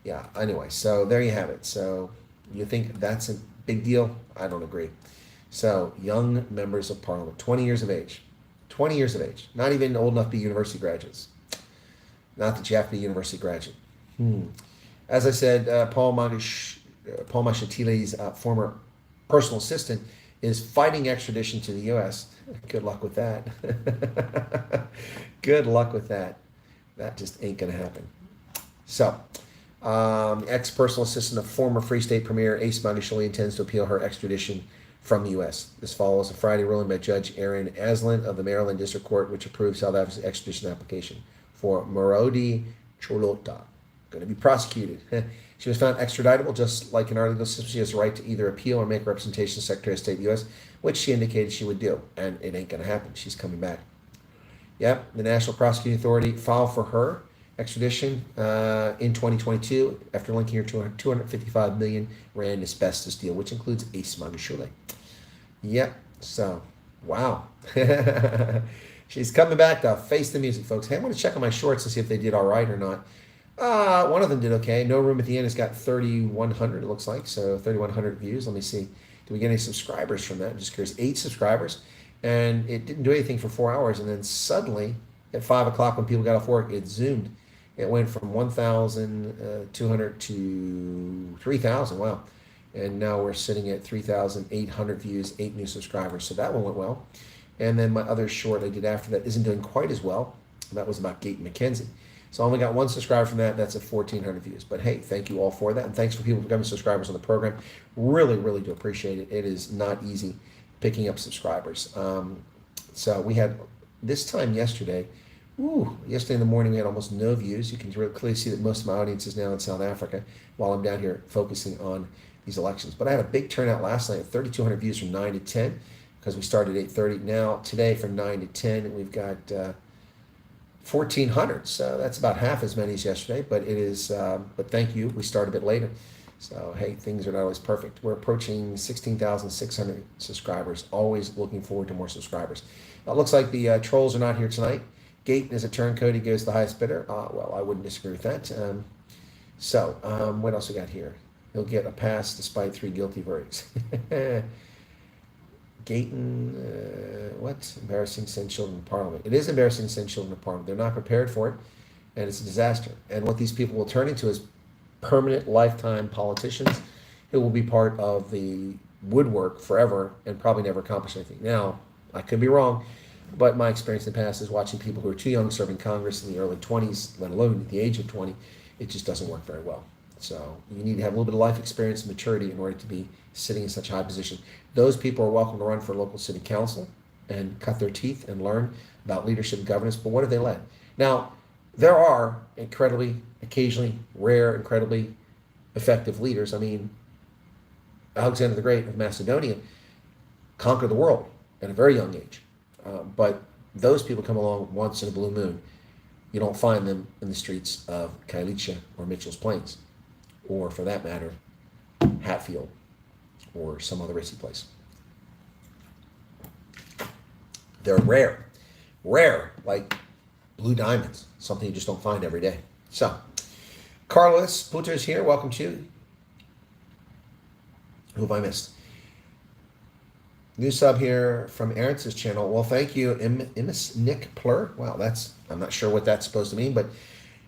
Yeah, anyway, so there you have it. So you think that's a big deal? I don't agree. So young members of parliament, 20 years of age. 20 years of age. Not even old enough to be university graduates. Not that you have to be a university graduate. As I said, Paul Mashatile's former personal assistant is fighting extradition to the U.S. Good luck with that. Good luck with that. That just ain't going to happen. So, ex-personal assistant of former Free State Premier Ace Magashule intends to appeal her extradition from the U.S. This follows a Friday ruling by Judge Aaron Aslan of the Maryland District Court, which approved South Africa's extradition application for Marodi Cholota. Going to be prosecuted. She was found extraditable, just like in our legal system. She has the right to either appeal or make representation to Secretary of State U.S., which she indicated she would do, and it ain't going to happen. She's coming back. Yep, the National Prosecuting Authority filed for her extradition in 2022 after linking her to a 255 million rand asbestos deal, which includes Ace Magashule. Yep, so, wow. She's coming back to face the music, folks. Hey, I want to check on my shorts to see if they did all right or not. One of them did okay. No Room at the End has got 3,100, it looks like. So 3,100 views. Let me see. Do we get any subscribers from that? I'm just curious. 8 subscribers. And it didn't do anything for 4 hours. And then suddenly, at 5 o'clock when people got off work, it zoomed. It went from 1,200 to 3,000. Wow. And now we're sitting at 3,800 views, 8 new subscribers. So that one went well. And then my other short I did after that isn't doing quite as well. That was about Gate McKenzie. So I only got 1 subscriber from that. That's at 1,400 views. But hey, thank you all for that. And thanks for people becoming subscribers on the program. Really, really do appreciate it. It is not easy picking up subscribers. So we had this time yesterday. Yesterday in the morning we had almost no views. You can really clearly see that most of my audience is now in South Africa while I'm down here focusing on these elections. But I had a big turnout last night, 3,200 views from 9 to 10 because we started at 8:30. Now today from 9 to 10 we've got 1,400, so that's about half as many as yesterday, but it is, but thank you, we start a bit later, so hey, things are not always perfect. We're approaching 16,600 subscribers, always looking forward to more subscribers. It looks like the trolls are not here tonight. Gate is a turncoat, he goes the highest bidder. Well, I wouldn't disagree with that. What else we got here? He'll get a pass despite 3 guilty verdicts. Gayton, what? Embarrassing to send children to Parliament. It is embarrassing to send children to Parliament. They're not prepared for it, and it's a disaster. And what these people will turn into is permanent lifetime politicians who will be part of the woodwork forever and probably never accomplish anything. Now, I could be wrong, but my experience in the past is watching people who are too young serving Congress in the early 20s, let alone at the age of 20, it just doesn't work very well. So you need to have a little bit of life experience and maturity in order to be sitting in such a high position. Those people are welcome to run for local city council and cut their teeth and learn about leadership and governance, but what have they led? Now, there are incredibly, occasionally rare, incredibly effective leaders. I mean, Alexander the Great of Macedonia conquered the world at a very young age. But those people come along once in a blue moon. You don't find them in the streets of Kailicha or Mitchell's Plains, or for that matter, Hatfield or some other racy place. They're rare, like blue diamonds, something you just don't find every day. So, Carlos Puter is here. Welcome to you. Who have I missed? New sub here from Aaron's channel. Well, thank you, Imis Nick Plur. Wow, I'm not sure what that's supposed to mean, but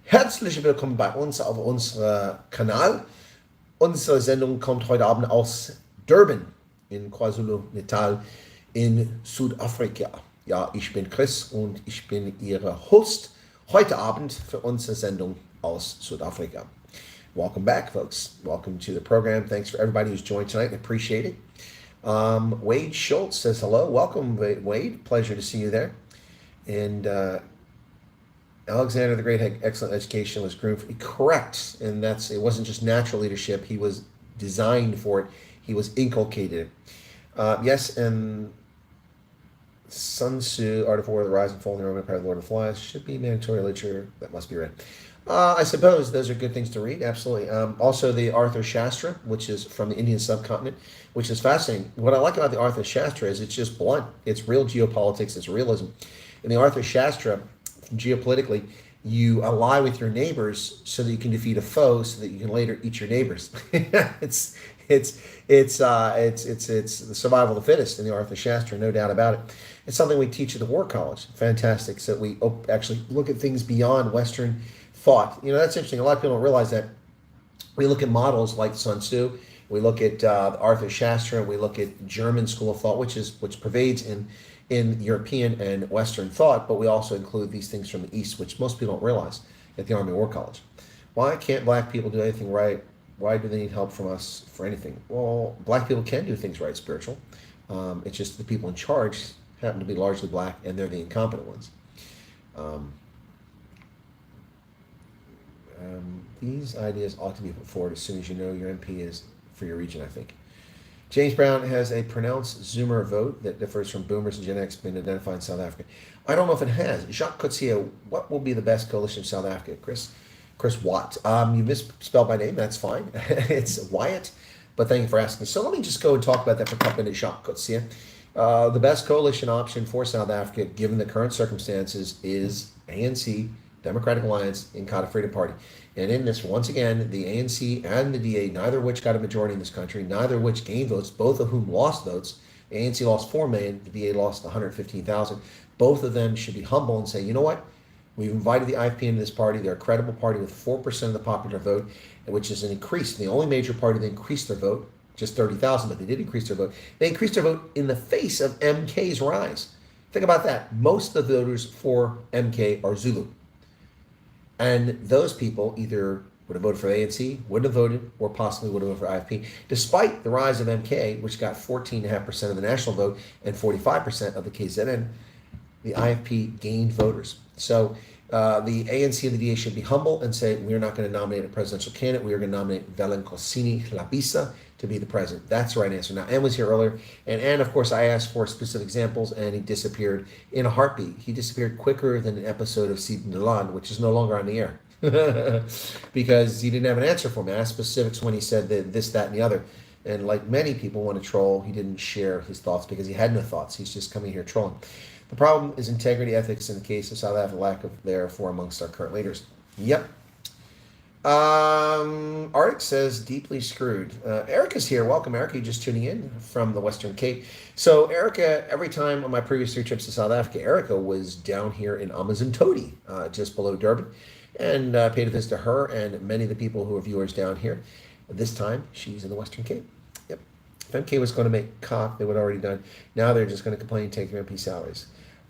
herzlich willkommen bei uns auf unserem Kanal. Unsere Sendung kommt heute Abend aus Durban in KwaZulu-Natal in Südafrika. Ja, ich bin Chris und ich bin Ihre Host heute Abend für unsere Sendung aus Südafrika. Welcome back, folks. Welcome to the program. Thanks for everybody who's joined tonight. I appreciate it. Wade Schultz says hello. Welcome, Wade. Pleasure to see you there. And Alexander the Great had excellent education, was groomed for, correct. And it wasn't just natural leadership. He was designed for it. He was inculcated it. Yes, and Sun Tzu, Art of War, The Rise and Fall of the Roman Empire, The Lord of the Flies, should be mandatory literature. That must be read. I suppose those are good things to read, absolutely. Also, the Arthur Shastra, which is from the Indian subcontinent, which is fascinating. What I like about the Arthur Shastra is it's just blunt. It's real geopolitics. It's realism. In the Arthur Shastra, geopolitically, you ally with your neighbors so that you can defeat a foe, so that you can later eat your neighbors. It's the survival of the fittest in the Arthur Shastra, no doubt about it. It's something we teach at the War College. Fantastic. So we actually look at things beyond Western thought. You know, that's interesting. A lot of people don't realize that. We look at models like Sun Tzu, we look at Arthur Shastra, we look at German school of thought, which pervades in European and Western thought, but we also include these things from the East, which most people don't realize at the Army War College. Why can't black people do anything right? Why do they need help from us for anything? Well, black people can do things right, spiritual. It's just the people in charge happen to be largely black, and they're the incompetent ones. These ideas ought to be put forward as soon as you know your MP is for your region, I think. James Brown has a pronounced Zoomer vote that differs from Boomers and Gen X being identified in South Africa. I don't know if it has. Jacques Coetzee, what will be the best coalition of South Africa? Chris Watt. You misspelled my name. That's fine. It's Wyatt, but thank you for asking. So let me just go and talk about that for a couple minutes, Jacques Coetzee. The best coalition option for South Africa, given the current circumstances, is ANC, Democratic Alliance, Inkatha Freedom Party. And in this, once again, the ANC and the DA, neither of which got a majority in this country, neither of which gained votes, both of whom lost votes. The ANC lost 4 million, the DA lost 115,000. Both of them should be humble and say, you know what? We've invited the IFP into this party. They're a credible party with 4% of the popular vote, which is an increase. The only major party that increased their vote, just 30,000, but they did increase their vote. They increased their vote in the face of MK's rise. Think about that. Most of the voters for MK are Zulu. And those people either would have voted for ANC, wouldn't have voted, or possibly would have voted for IFP. Despite the rise of MK, which got 14.5% of the national vote and 45% of the KZN, the IFP gained voters. So the ANC and the DA should be humble and say, we're not going to nominate a presidential candidate. We are going to nominate Velenkosini Hlabisa to be the president. That's the right answer. Now, Ann was here earlier, and of course, I asked for specific examples, and he disappeared in a heartbeat. He disappeared quicker than an episode of Sib Nalan, which is no longer on the air, because he didn't have an answer for me. I asked specifics when he said this, that, and the other. And like many people want to troll, he didn't share his thoughts because he had no thoughts. He's just coming here trolling. The problem is integrity, ethics in the case of South Africa, lack of therefore amongst our current leaders. Yep. Arctic says deeply screwed. Erica's here. Welcome, Erica. You just tuning in from the Western Cape. So Erica, every time on my previous 3 trips to South Africa, Erica was down here in Amazon Toti, just below Durban. and paid a visit to her and many of the people who are viewers down here. This time, she's in the Western Cape. Yep. If MK was going to make COP, they would have already done. Now they're just going to complain and take their MP salaries.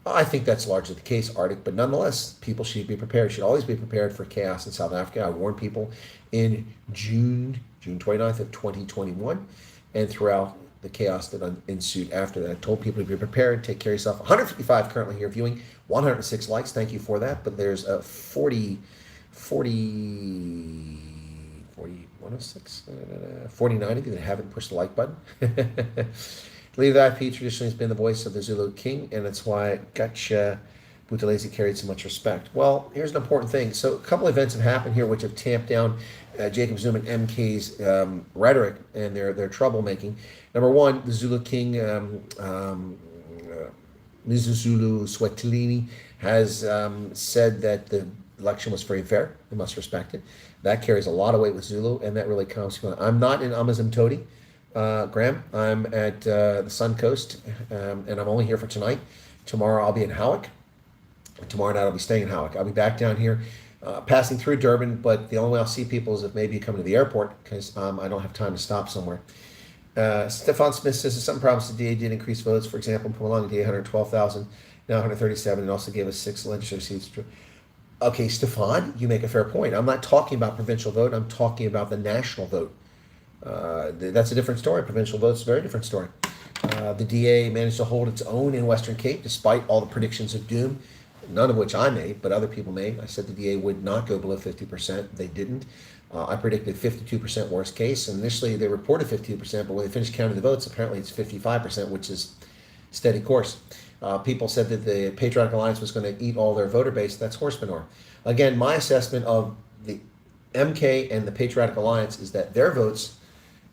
I think that's largely the case, Arctic, but nonetheless, people should be prepared, should always be prepared for chaos in South Africa. I warned people in June 29th of 2021, and throughout the chaos that ensued after that. I told people to be prepared, take care of yourself. 155 currently here viewing, 106 likes, thank you for that, but there's a 49 of you that haven't pushed the like button. Leader of the IP traditionally has been the voice of the Zulu king, and that's why Gotcha Buthelezi carried so much respect. Well, here's an important thing. So a couple of events have happened here which have tamped down Jacob Zuma and MK's rhetoric and their troublemaking. Number one, the Zulu king, Mzulu Swetlini, has said that the election was free and fair. We must respect it. That carries a lot of weight with Zulu, and that really counts. I'm not in Amazimtoti, Graham. I'm at the Sun Coast, and I'm only here for tonight. Tomorrow I'll be in Howick. Tomorrow night I'll be staying in Howick. I'll be back down here, passing through Durban, but the only way I'll see people is if maybe you come to the airport, because I don't have time to stop somewhere. Stefan Smith says there's some problems. The DA did increase votes. For example, Mpumalanga DA 112,000, now 137, and also gave us 6 legislative seats. Okay, Stefan, you make a fair point. I'm not talking about provincial vote. I'm talking about the national vote. That's a different story. Provincial vote's a very different story. The DA managed to hold its own in Western Cape despite all the predictions of doom, none of which I made, but other people made. I said the DA would not go below 50%. They didn't. I predicted 52% worst case, and initially they reported 52%, but when they finished counting the votes, apparently it's 55%, which is steady course. People said that the Patriotic Alliance was going to eat all their voter base. That's horse manure. Again, my assessment of the MK and the Patriotic Alliance is that their votes,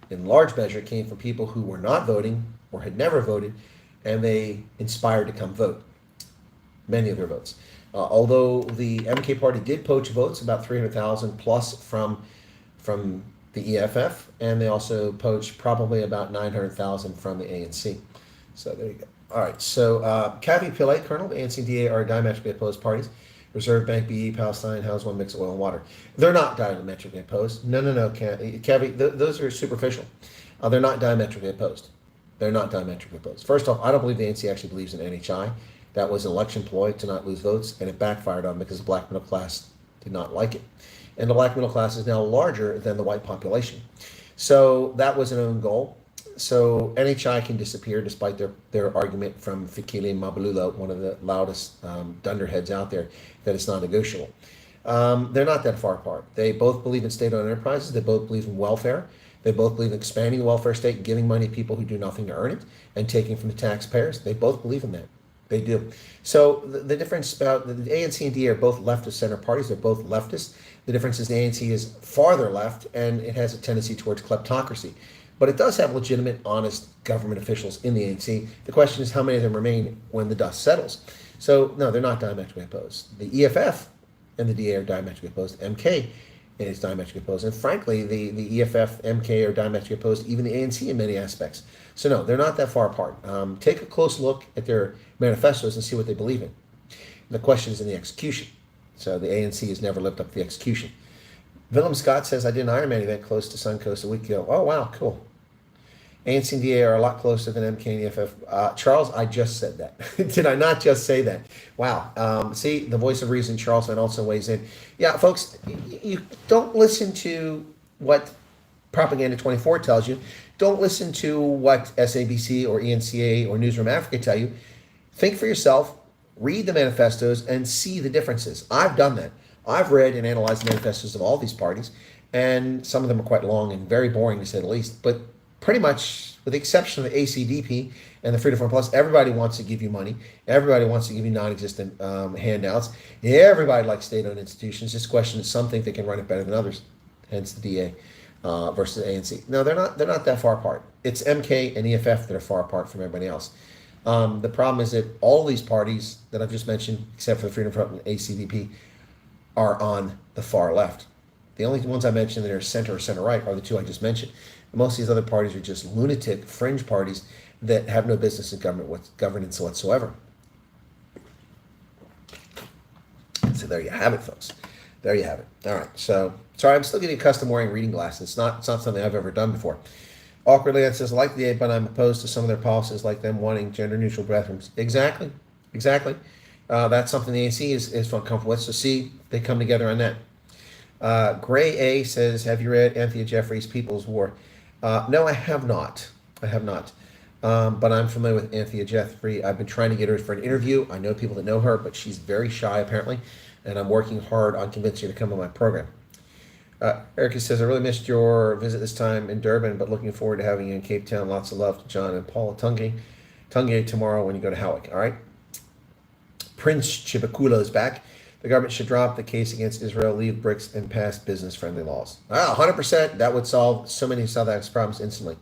in large measure, came from people who were not voting or had never voted, and they inspired to come vote. Many of their votes. Although the MK party did poach votes, about 300,000 plus from the EFF, and they also poached probably about 900,000 from the ANC. So there you go. All right, so Kathy Pillay, Colonel, the ANC and DA are diametrically opposed parties. Reserve Bank, BE, Palestine, House One, mix oil and water. They're not diametrically opposed. No, Kathy, those are superficial. They're not diametrically opposed. They're not diametrically opposed. First off, I don't believe the ANC actually believes in NHI. That was an election ploy to not lose votes, and it backfired on because the black middle class did not like it. And the black middle class is now larger than the white population. So that was an own goal. So NHI can disappear despite their argument from Fikile Mabulula, one of the loudest dunderheads out there, that it's non-negotiable. They're not that far apart. They both believe in state-owned enterprises. They both believe in welfare. They both believe in expanding the welfare state, giving money to people who do nothing to earn it, and taking from the taxpayers. They both believe in that. They do. So the difference about the ANC and DA are both leftist center parties. They're both leftist. The difference is the ANC is farther left, and it has a tendency towards kleptocracy. But it does have legitimate, honest government officials in the ANC. The question is how many of them remain when the dust settles. So, no, they're not diametrically opposed. The EFF and the DA are diametrically opposed. MK is diametrically opposed. And frankly, the EFF, MK are diametrically opposed, even the ANC in many aspects. So, no, they're not that far apart. Take a close look at their manifestos and see what they believe in. The question is in the execution. So the ANC has never lived up to the execution. Willem Scott says, I did an Ironman event close to Suncoast a week ago. Oh, wow, cool. ANC and DA are a lot closer than MK and EFF. Charles, I just said that. Did I not just say that? Wow. See, the voice of reason, Charles Van also weighs in. Yeah, folks, you don't listen to what Propaganda 24 tells you. Don't listen to what SABC or ENCA or Newsroom Africa tell you. Think for yourself, read the manifestos, and see the differences. I've done that. I've read and analyzed the manifestos of all these parties, and some of them are quite long and very boring, to say the least. But pretty much, with the exception of the ACDP and the Freedom Front Plus, everybody wants to give you money. Everybody wants to give you non-existent handouts. Everybody likes state-owned institutions. This question is some think they can run it better than others, hence the DA versus the ANC. No, they're not that far apart. It's MK and EFF that are far apart from everybody else. The problem is that all these parties that I've just mentioned, except for the Freedom Front and ACDP, are on the far left. The only ones I mentioned that are center or center-right are the two I just mentioned. Most of these other parties are just lunatic fringe parties that have no business in governance whatsoever. So there you have it, folks. There you have it. All right. So, sorry, I'm still getting accustomed wearing reading glasses. It's not something I've ever done before. Awkwardly, it says, like the A, but I'm opposed to some of their policies, like them wanting gender-neutral bathrooms. Exactly. Exactly. That's something the ANC is uncomfortable with. So, see, they come together on that. Gray A says, have you read Anthea Jeffrey's People's War? No, I have not. I have not. But I'm familiar with Anthea Jeffrey. I've been trying to get her for an interview. I know people that know her, but she's very shy, apparently. And I'm working hard on convincing her to come on my program. Erica says, I really missed your visit this time in Durban, but looking forward to having you in Cape Town. Lots of love to John and Paula Tunge tomorrow when you go to Howick. All right. Prince Chibakulo is back. The government should drop the case against Israel, leave BRICS, and pass business-friendly laws. 100%. That would solve so many South Africa's problems instantly.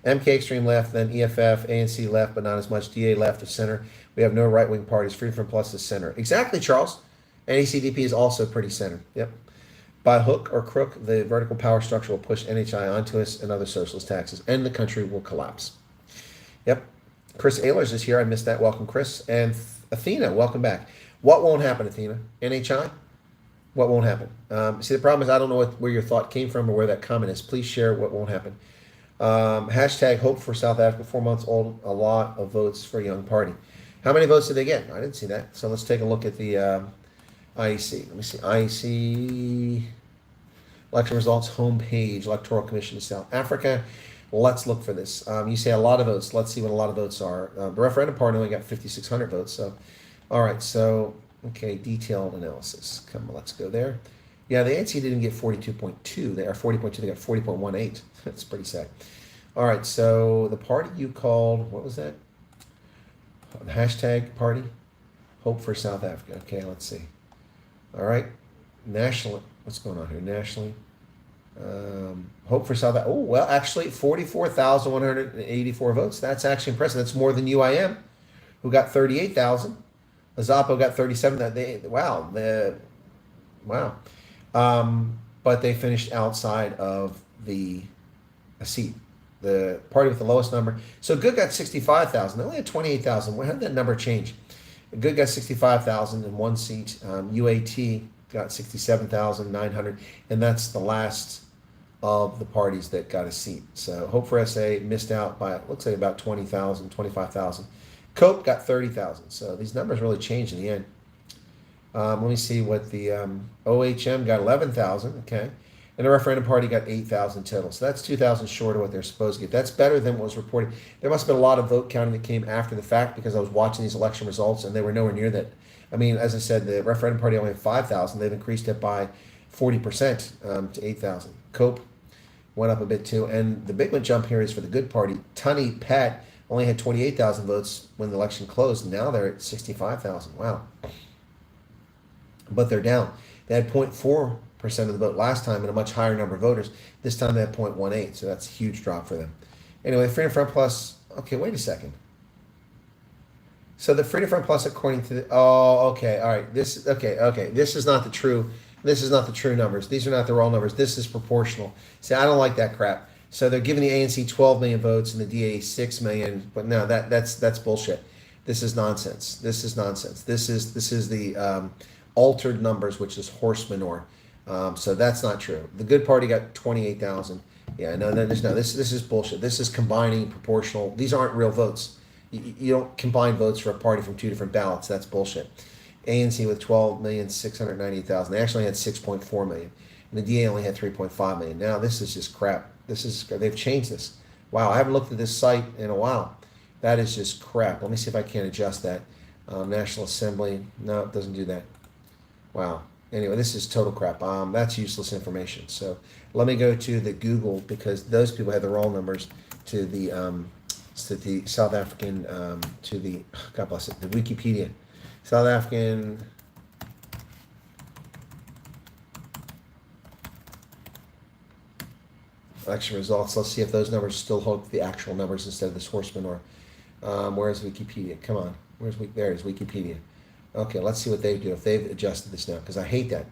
MK extreme left, then EFF, ANC left, but not as much. DA left of center. We have no right-wing parties. Freedom from Plus is center. Exactly, Charles. NACDP is also pretty center. Yep. By hook or crook, the vertical power structure will push NHI onto us and other socialist taxes, and the country will collapse. Yep. Chris Ehlers is here. I missed that. Welcome, Chris. And Athena, welcome back. What won't happen, Athena? NHI? What won't happen? See, the problem is I don't know where your thought came from or where that comment is. Please share what won't happen. Hashtag hope for South Africa, 4 months old, a lot of votes for a young party. How many votes did they get? I didn't see that. So let's take a look at the IEC. Let me see. IEC election results homepage, Electoral Commission of South Africa. Let's look for this. You say a lot of votes. Let's see what a lot of votes are. The referendum party only got 5,600 votes. So, all right. So, okay, detailed analysis. Come on, let's go there. Yeah, the ANC didn't get 42.2. They are 40.2. They got 40.18. That's pretty sad. All right. So the party you called, what was that? The hashtag party, Hope for South Africa. Okay, let's see. All right. National. What's going on here? Nationally. Hope for South Africa. Oh, well, actually, 44,184 votes. That's actually impressive. That's more than UIM, who got 38,000. Azapo got 37. Wow. But they finished outside of a seat. The party with the lowest number. So Good got 65,000. They only had 28,000. How did that number change? Good got 65,000 in one seat. UAT got 67,900. And that's the last of the parties that got a seat. So Hope for SA missed out by, it looks like about 20,000, 25,000. COPE got 30,000. So these numbers really changed in the end. Let me see what the OHM got 11,000. Okay. And the referendum party got 8,000 total. So that's 2,000 short of what they're supposed to get. That's better than what was reported. There must have been a lot of vote counting that came after the fact because I was watching these election results and they were nowhere near that. I mean, as I said, the referendum party only had 5,000. They've increased it by 40% to 8,000. COPE went up a bit too. And the big one jump here is for the Good Party. Tunny Pat only had 28,000 votes when the election closed. Now they're at 65,000. Wow. But they're down. They had 0.4% of the vote last time and a much higher number of voters. This time they had 0.18, so that's a huge drop for them. Anyway, Freedom Front Plus, okay, wait a second. So the Freedom Front Plus, according to the, oh, okay, all right, this is not the true numbers. These are not the raw numbers. This is proportional. See, I don't like that crap. So they're giving the ANC 12 million votes and the DA 6 million, but no, that's bullshit. This is nonsense. This is nonsense. This is the altered numbers, which is horse manure. So that's not true. The Good Party got 28,000. Yeah, no, this is bullshit. This is combining proportional. These aren't real votes. You don't combine votes for a party from two different ballots. That's bullshit. ANC with 12,698,000. They actually had 6.4 million. And the DA only had 3.5 million. Now this is just crap. They've changed this. Wow, I haven't looked at this site in a while. That is just crap. Let me see if I can adjust that. National Assembly. No, it doesn't do that. Wow. Anyway, this is total crap. That's useless information. So let me go to the Google because those people have the wrong numbers to the South African to the God bless it, the Wikipedia. South African election results. Let's see if those numbers still hold the actual numbers instead of this horse manure. Where's Wikipedia? Come on. There is Wikipedia. Okay, let's see what they do if they've adjusted this now because I hate that.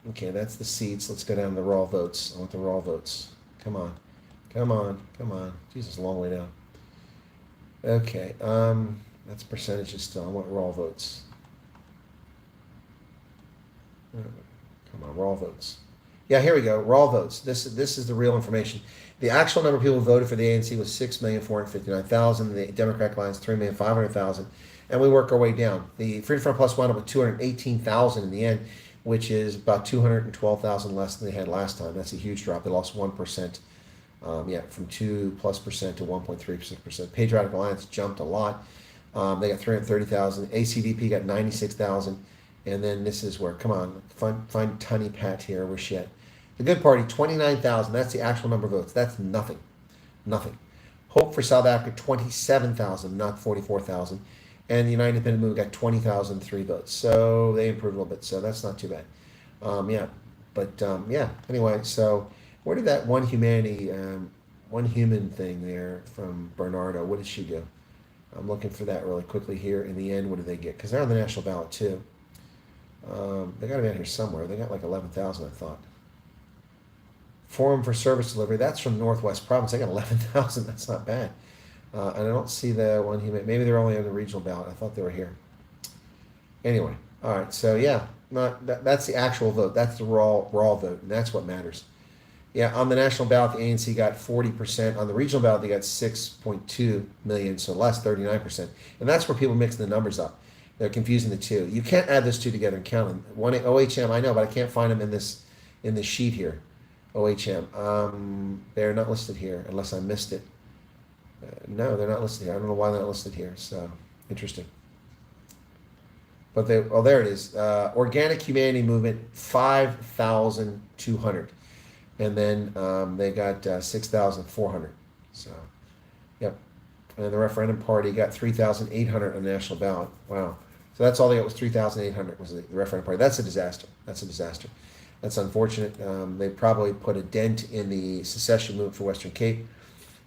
Okay, that's the seats. Let's go down to the raw votes. I want the raw votes. Come on. Jesus, a long way down. Okay, that's percentages still. I want raw votes. Come on, raw votes. Yeah, here we go. Raw votes. This is the real information. The actual number of people who voted for the ANC was 6,459,000. The Democratic Alliance 3,500,000, and we work our way down. The Freedom Front Plus wound up with 218,000 in the end, which is about 212,000 less than they had last time. That's a huge drop. They lost 1%. From 2+% to 1.3%. Patriotic Alliance jumped a lot. They got 330,000. ACDP got 96,000. And then this is where, come on, find Tiny Pat here. Where's she at? The Good Party, 29,000. That's the actual number of votes. That's nothing. Nothing. Hope for South Africa, 27,000, not 44,000. And the United Independent Movement got 20,003 votes. So they improved a little bit. So that's not too bad. Anyway, so where did that one human thing there from Bernardo, what did she do? I'm looking for that really quickly here. In the end, what did they get? Because they're on the national ballot too. They got to be out here somewhere. They got like 11,000, I thought. Forum for Service Delivery, that's from Northwest Province. They got 11,000. That's not bad. And I don't see the one human. Maybe they're only on the regional ballot. I thought they were here. Anyway, all right. So yeah, that's the actual vote. That's the raw vote, and that's what matters. Yeah, on the national ballot, the ANC got 40%. On the regional ballot, they got 6.2 million, so less, 39%. And that's where people mix the numbers up. They're confusing the two. You can't add those two together and count them. One OHM, I know, but I can't find them in this sheet here. OHM. They're not listed here unless I missed it. No, they're not listed here. I don't know why they're not listed here. So interesting. But there it is. Organic Humanity Movement, 5,200. And then they got 6,400. So, yep. And the Referendum Party got 3,800 on the national ballot. Wow. So that's all they got was 3,800 was the Referendum Party. That's a disaster. That's unfortunate. They probably put a dent in the secession movement for Western Cape.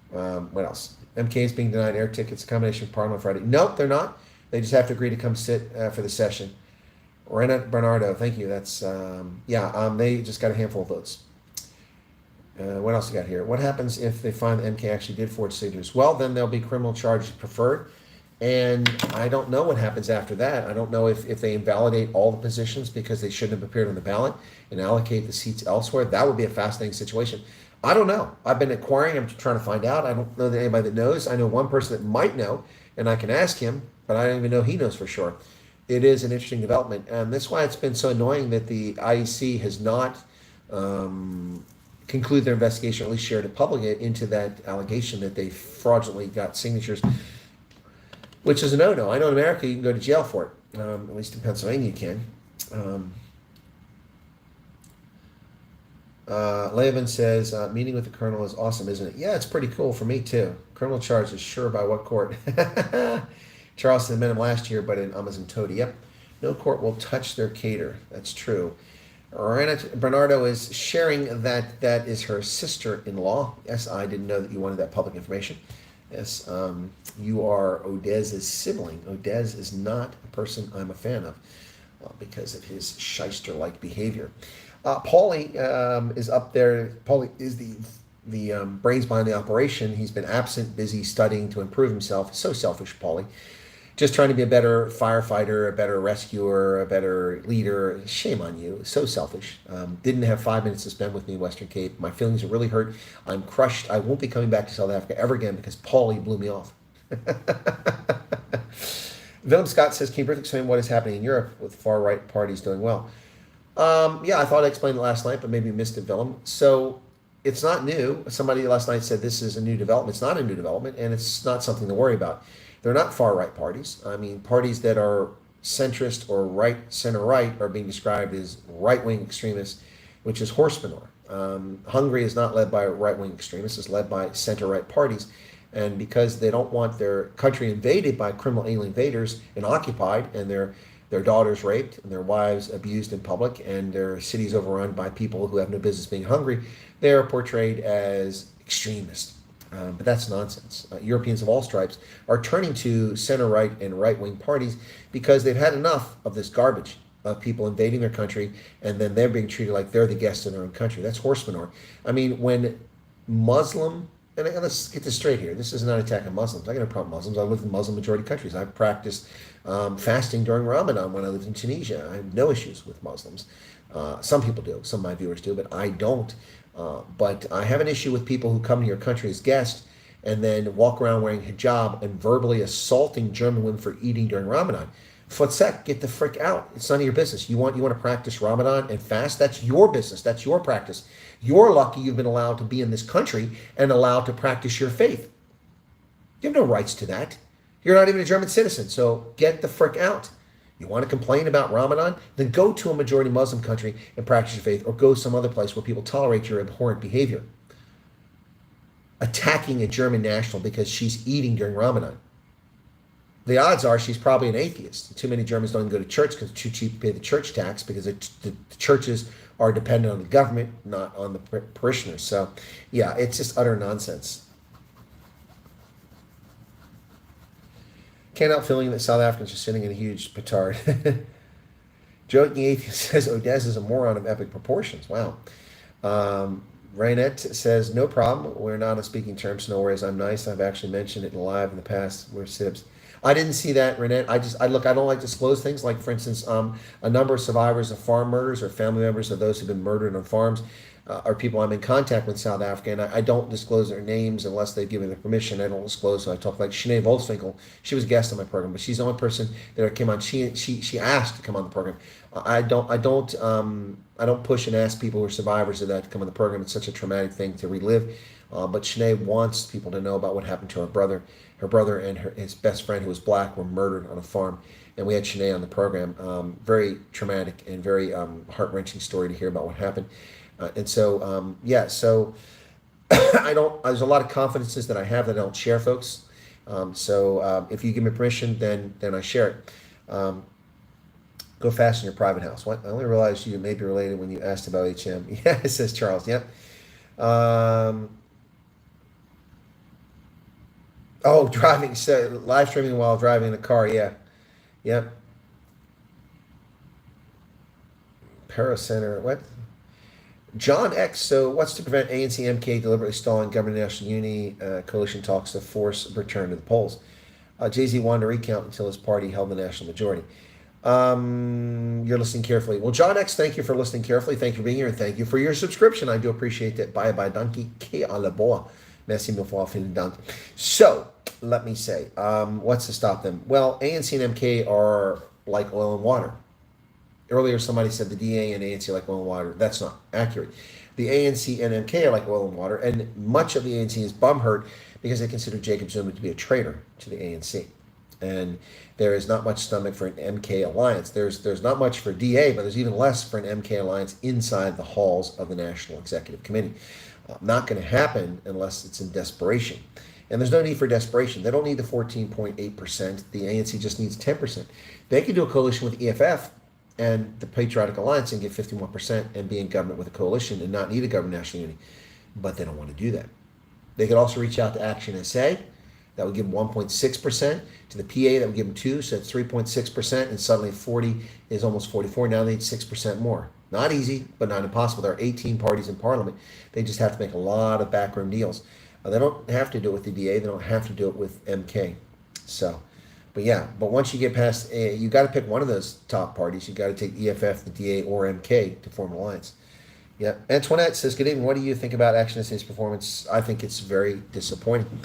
What else? MK is being denied air tickets, accommodation for Parliament Friday. Nope, they're not. They just have to agree to come sit for the session. Rena Bernardo, thank you. That's, they just got a handful of votes. What else we got here? What happens if they find that MK actually did forge signatures? Well, then there'll be criminal charges preferred. And I don't know what happens after that. I don't know if they invalidate all the positions because they shouldn't have appeared on the ballot and allocate the seats elsewhere. That would be a fascinating situation. I don't know. I've been inquiring. I'm trying to find out. I don't know that anybody that knows. I know one person that might know, and I can ask him, but I don't even know he knows for sure. It is an interesting development. And that's why it's been so annoying that the IEC has not concluded their investigation, or at least shared it publicly, into that allegation that they fraudulently got signatures, which is a no-no. I know in America you can go to jail for it. At least in Pennsylvania you can. Laban says, meeting with the colonel is awesome, isn't it? Yeah, it's pretty cool for me too. Criminal charges, sure, by what court? Charleston met him last year, but in Amazon Toady. Yep. No court will touch their cater. That's true. Bernardo is sharing that is her sister-in-law. Yes, I didn't know that you wanted that public information. Yes, you are Odez's sibling. Odez is not a person I'm a fan of because of his shyster-like behavior. Paulie is up there. Paulie is the brains behind the operation. He's been absent, busy studying to improve himself. So selfish, Paulie. Just trying to be a better firefighter, a better rescuer, a better leader. Shame on you. So selfish. Didn't have 5 minutes to spend with me in Western Cape. My feelings are really hurt. I'm crushed. I won't be coming back to South Africa ever again because Paulie blew me off. Willem Scott says, can you briefly explain what is happening in Europe with far-right parties doing well? I thought I explained it last night, but maybe missed it, Willem. So it's not new. Somebody last night said this is a new development. It's not a new development, and it's not something to worry about. They're not far-right parties. I mean, parties that are centrist or right, center-right are being described as right-wing extremists, which is horse manure. Hungary is not led by right-wing extremists. It's led by center-right parties. And because they don't want their country invaded by criminal alien invaders and occupied, and their daughters raped and their wives abused in public and their cities overrun by people who have no business being hungry, they are portrayed as extremists. But that's nonsense. Europeans of all stripes are turning to center-right and right-wing parties because they've had enough of this garbage of people invading their country and then they're being treated like they're the guests in their own country. That's horse manure. I mean, when Muslim and let's get this straight here. This is not an attack on Muslims. I got no problem with Muslims. I live in Muslim majority countries. I've practiced fasting during Ramadan when I lived in Tunisia. I have no issues with Muslims. Some people do. Some of my viewers do, but I don't. But I have an issue with people who come to your country as guests and then walk around wearing hijab and verbally assaulting German women for eating during Ramadan. Futsek, get the frick out. It's none of your business. You want to practice Ramadan and fast? That's your business. That's your practice. You're lucky you've been allowed to be in this country and allowed to practice your faith. You have no rights to that. You're not even a German citizen, so get the frick out. You want to complain about Ramadan? Then go to a majority Muslim country and practice your faith, or go some other place where people tolerate your abhorrent behavior. Attacking a German national because she's eating during Ramadan. The odds are she's probably an atheist. Too many Germans don't even go to church because it's too cheap to pay the church tax, because the churches are dependent on the government, not on the parishioners. So, yeah, it's just utter nonsense. Can't help feeling that South Africans are sitting in a huge petard. Joking atheist says Odessa is a moron of epic proportions. Wow. Rainette says, no problem. We're not on speaking terms. No worries. I'm nice. I've actually mentioned it live in the past. We're Sibs. I didn't see that, Renette. I don't like to disclose things. Like, for instance, a number of survivors of farm murders or family members of those who've been murdered on farms are people I'm in contact with in South Africa, and I don't disclose their names unless they've given their permission. I don't disclose. So I talk like Sinead Volkswinkel. She was a guest on my program, but she's the only person that came on. She asked to come on the program. I don't push and ask people who are survivors of that to come on the program. It's such a traumatic thing to relive. But Sinead wants people to know about what happened to her brother. Her brother and his best friend, who was black, were murdered on a farm. And we had Sinead on the program. Very traumatic and very heart-wrenching story to hear about what happened. So there's a lot of confidences that I have that I don't share, folks. If you give me permission, then I share it. Go fast in your private house. What? I only realized you may be related when you asked about HM. Yeah, says Charles. Yep. Driving. So live streaming while driving in the car. Yeah. Yep. Paracenter. What? John X. So what's to prevent ANC MK deliberately stalling government national unity coalition talks to force return to the polls? Jay-Z wanted to recount until his party held the national majority. You're listening carefully. Well, John X, thank you for listening carefully. Thank you for being here, and thank you for your subscription. I do appreciate that. Bye bye, donkey. K a la boa. Merci mille fois, vielen Dank. So, let me say, what's to stop them? Well, ANC and MK are like oil and water. Earlier, somebody said the DA and ANC are like oil and water. That's not accurate. The ANC and MK are like oil and water, and much of the ANC is bumhurt because they consider Jacob Zuma to be a traitor to the ANC. And there is not much stomach for an MK alliance. There's not much for DA, but there's even less for an MK alliance inside the halls of the National Executive Committee. Not going to happen unless it's in desperation. And there's no need for desperation. They don't need the 14.8%. The ANC just needs 10%. They could do a coalition with EFF and the Patriotic Alliance and get 51% and be in government with a coalition and not need a government national unity. But they don't want to do that. They could also reach out to Action SA. That would give them 1.6%. To the PA, that would give them 2, so it's 3.6%, and suddenly 40 is almost 44. Now they need 6% more. Not easy, but not impossible. There are 18 parties in Parliament. They just have to make a lot of backroom deals. They don't have to do it with the DA. They don't have to do it with MK. But once you get past, you got to pick one of those top parties. You got to take EFF, the DA, or MK to form an alliance. Yeah. Antoinette says, good evening. What do you think about Action SA's performance? I think it's very disappointing.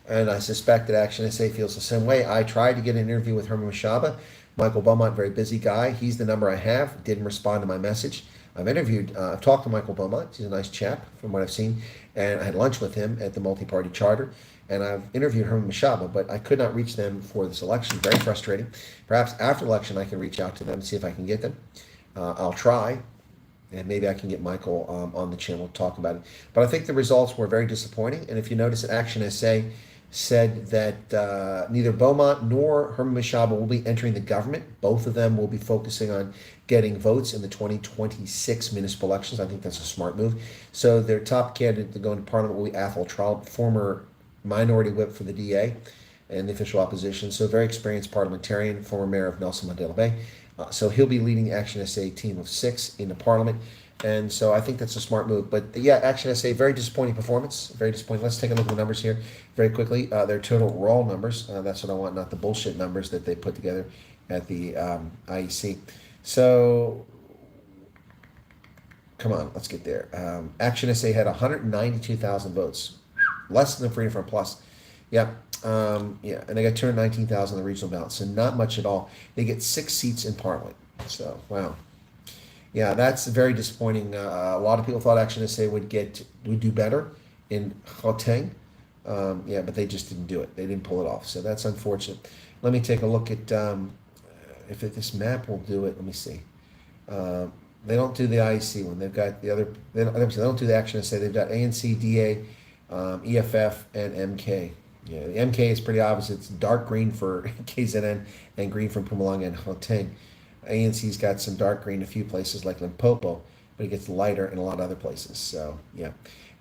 And I suspect that Action SA feels the same way. I tried to get an interview with Herman Mashaba. Michael Beaumont, very busy guy. He's the number I have. Didn't respond to my message. I've talked to Michael Beaumont. He's a nice chap from what I've seen. And I had lunch with him at the multi-party charter. And I've interviewed Herman Mashaba, but I could not reach them for this election. Very frustrating. Perhaps after the election, I can reach out to them and see if I can get them. I'll try. And maybe I can get Michael on the channel to talk about it. But I think the results were very disappointing. And if you notice, Action SA said that neither Beaumont nor Herman Mashaba will be entering the government. Both of them will be focusing on getting votes in the 2026 municipal elections. I think that's a smart move. So their top candidate to go into Parliament will be Athol Trout, former minority whip for the DA and the official opposition. So very experienced parliamentarian, former mayor of Nelson Mandela Bay. So he'll be leading Action SA team of 6 in the Parliament. And so I think that's a smart move. But yeah, Action SA, very disappointing performance. Very disappointing. Let's take a look at the numbers here very quickly. Their total raw numbers. That's what I want, not the bullshit numbers that they put together at the IEC. So, come on, let's get there. Action SA had 192,000 votes. Less than Freedom Front Plus. Yep. Yeah, and they got 219,000 on the regional ballot. So not much at all. They get 6 seats in Parliament. So, wow. Yeah, that's very disappointing. A lot of people thought Action SA would do better in Gauteng. Yeah, but they just didn't do it. They didn't pull it off. So that's unfortunate. Let me take a look at if this map will do it. Let me see. They don't do the IEC one. They've got the other. They don't do the Action SA. They've got ANC, DA, EFF, and MK. Yeah, the MK is pretty obvious. It's dark green for KZN and green from Mpumalanga and Gauteng. ANC's got some dark green in a few places like Limpopo, but it gets lighter in a lot of other places. So, yeah.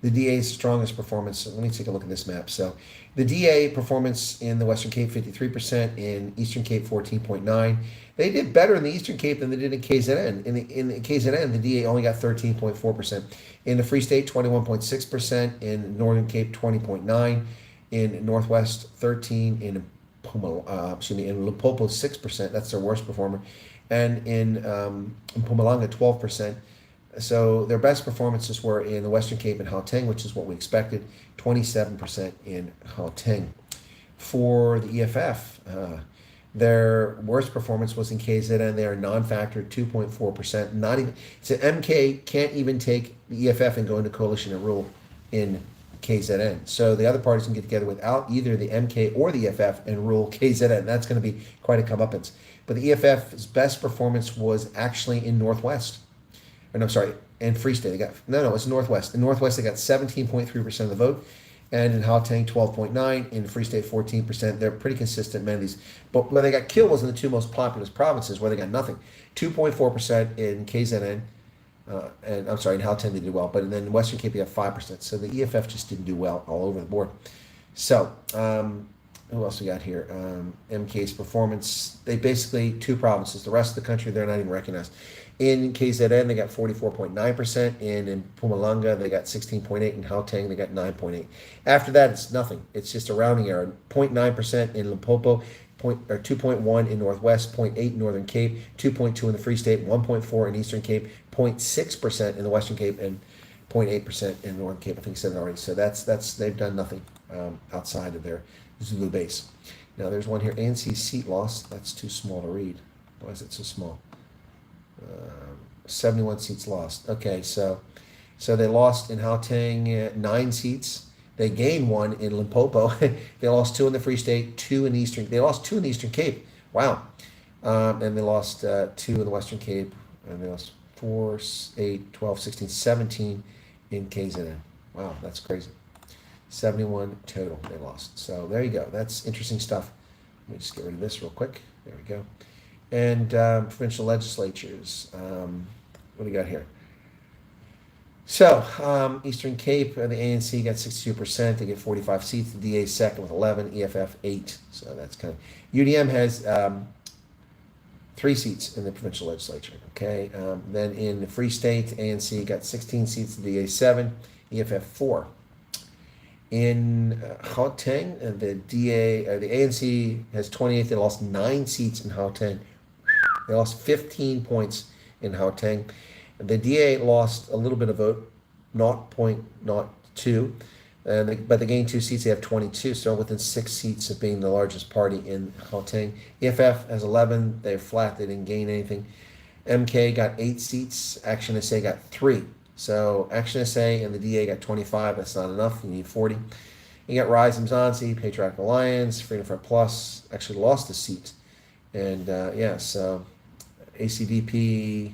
The DA's strongest performance, let me take a look at this map. So, the DA performance in the Western Cape, 53%, in Eastern Cape, 14.9%. They did better in the Eastern Cape than they did in KZN. In the KZN, the DA only got 13.4%. In the Free State, 21.6%. In Northern Cape, 20.9%. In Northwest, 13%. In Limpopo, 6%. That's their worst performer. And in Mpumalanga, 12%. So their best performances were in the Western Cape and Gauteng, which is what we expected, 27% in Gauteng. For the EFF, their worst performance was in KZN. They are non-factor, 2.4%. Not even, so MK can't even take the EFF and go into coalition and rule in KZN. So the other parties can get together without either the MK or the EFF and rule KZN. That's going to be quite a comeuppance. But the EFF's best performance was actually in Northwest. And I'm sorry, in Free State. It's Northwest. In Northwest, they got 17.3% of the vote. And in Gauteng, 12.9%. In Free State, 14%. They're pretty consistent, many of these. But where they got killed was in the two most populous provinces where they got nothing. 2.4% in KZN. And I'm sorry, in Gauteng they did well. But then in Western Cape, they got 5%. So the EFF just didn't do well all over the board. So, who else we got here? MK's performance, they basically, 2 provinces. The rest of the country, they're not even recognized. In KZN, they got 44.9%. In Mpumalanga, they got 16.8%. In Gauteng, they got 9.8%. After that, it's nothing. It's just a rounding error. 0.9% in Limpopo, 2.1% in Northwest, 0.8% in Northern Cape, 2.2% in the Free State, 1.4% in Eastern Cape, 0.6% in the Western Cape, and 0.8% in Northern Cape. I think I said it already. So that's they've done nothing outside of their Zulu base. Now there's one here. ANC seat loss. That's too small to read. Why is it so small? 71 seats lost. Okay, so they lost in Gauteng 9 seats. They gained 1 in Limpopo. They lost 2 in the Free State, 2 in the Eastern. They lost 2 in the Eastern Cape. Wow. And they lost 2 in the Western Cape. And they lost 4, 8, 12, 16, 17 in KZN. Wow, that's crazy. 71 total they lost. So there you go. That's interesting stuff. Let me just get rid of this real quick. There we go. And provincial legislatures. What do we got here? So, Eastern Cape, the ANC got 62%. They get 45 seats. The DA second with 11. EFF 8. So that's kind of... UDM has 3 seats in the provincial legislature. Okay. Then in the Free State, ANC got 16 seats. The DA 7. EFF 4. In Gauteng, the ANC has 28. They lost 9 seats in Gauteng. They lost 15 points in Gauteng. The DA lost a little bit of vote, 0.02, but they gained 2 seats. They have 22, so within 6 seats of being the largest party in Gauteng. EFF has 11. They're flat. They didn't gain anything. MK got 8 seats. Action SA got 3. So Action SA and the DA got 25. That's not enough. You need 40. You got Rise Mzansi, Patriotic Alliance, Freedom Front Plus actually lost a seat. And so ACDP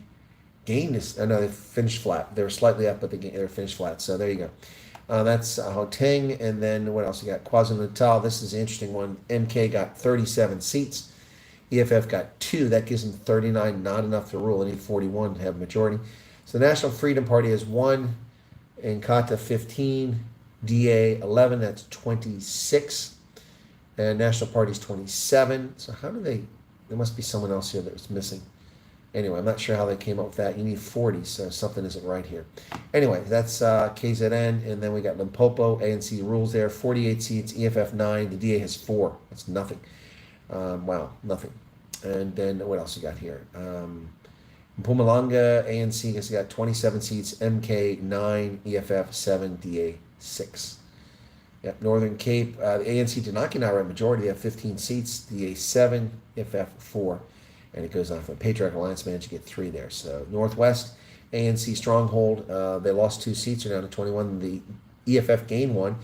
gained this. No, they finished flat. They were slightly up, but they were finished flat. So there you go. That's Gauteng. And then what else you got? KwaZulu-Natal. This is an interesting one. MK got 37 seats. EFF got 2. That gives them 39. Not enough to rule. They need 41 to have a majority. So the National Freedom Party has 1. Nkata 15. DA 11. That's 26. And National Party is 27. So how do they... There must be someone else here that was missing. Anyway, I'm not sure how they came up with that. You need 40, so something isn't right here. Anyway, that's KZN, and then we got Limpopo. ANC rules there, 48 seats, EFF 9. The DA has 4. That's nothing. Wow, nothing. And then what else you got here? Mpumalanga, ANC has got 27 seats, MK 9, EFF 7, DA 6. Yep, Northern Cape, the ANC did not get an outright majority. They have 15 seats, DA 7, EFF 4. And it goes on from Patriotic Alliance managed to get 3 there. So Northwest, ANC stronghold, they lost 2 seats, are down to 21. The EFF gained 1.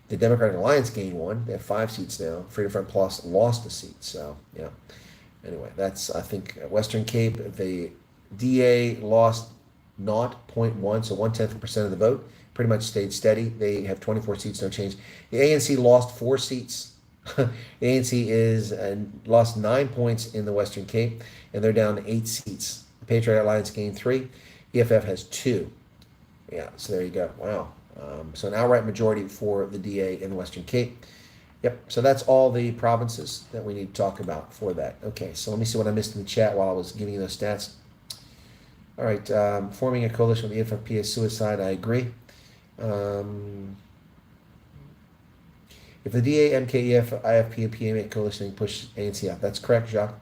The Democratic Alliance gained 1. They have 5 seats now. Freedom Front Plus lost a seat. So, yeah. Anyway, that's, I think, Western Cape. The DA lost 0.1, so 0.1% of the vote. Pretty much stayed steady. They have 24 seats, no change. The ANC lost 4 seats. The ANC is lost 9 points in the Western Cape, and they're down to 8 seats. The Patriot Alliance gained 3. EFF has 2. Yeah, so there you go. Wow. So an outright majority for the DA in the Western Cape. Yep, so that's all the provinces that we need to talk about for that. Okay, so let me see what I missed in the chat while I was giving you those stats. All right, forming a coalition with the EFFP is suicide. I agree. If the DA, MK, EF, IFP, and PA make coalition, push ANC out. That's correct, Jacques.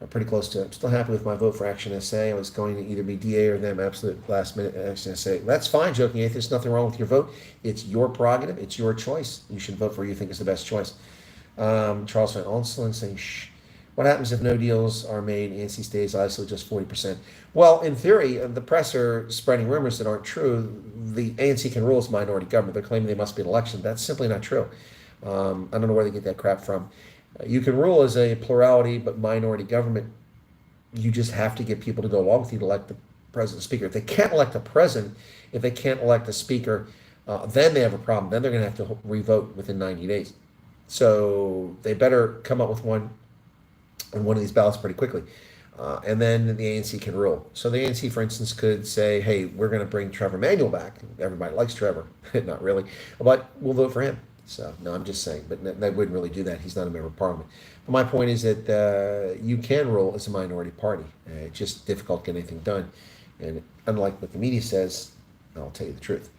I'm pretty close to it. I'm still happy with my vote for Action SA. I was going to either be DA or them, absolute last minute Action SA. That's fine, Joking Atheist. Nothing wrong with your vote. It's your prerogative. It's your choice. You should vote for who you think is the best choice. Charles Van Onselen saying, shh. What happens if no deals are made, ANC stays isolated just 40%? Well, in theory, the press are spreading rumors that aren't true. The ANC can rule as minority government. They're claiming they must be an election. That's simply not true. I don't know where they get that crap from. You can rule as a plurality but minority government. You just have to get people to go along with you to elect the president and speaker. If they can't elect a president, if they can't elect a speaker, then they have a problem. Then they're going to have to revote within 90 days. So they better come up with one on one of these ballots pretty quickly. And then the ANC can rule. So the ANC, for instance, could say, hey, we're going to bring Trevor Manuel back. Everybody likes Trevor. Not really. But we'll vote for him. So, no, I'm just saying. But they wouldn't really do that. He's not a member of parliament. But my point is that you can rule as a minority party. It's just difficult to get anything done. And unlike what the media says, I'll tell you the truth.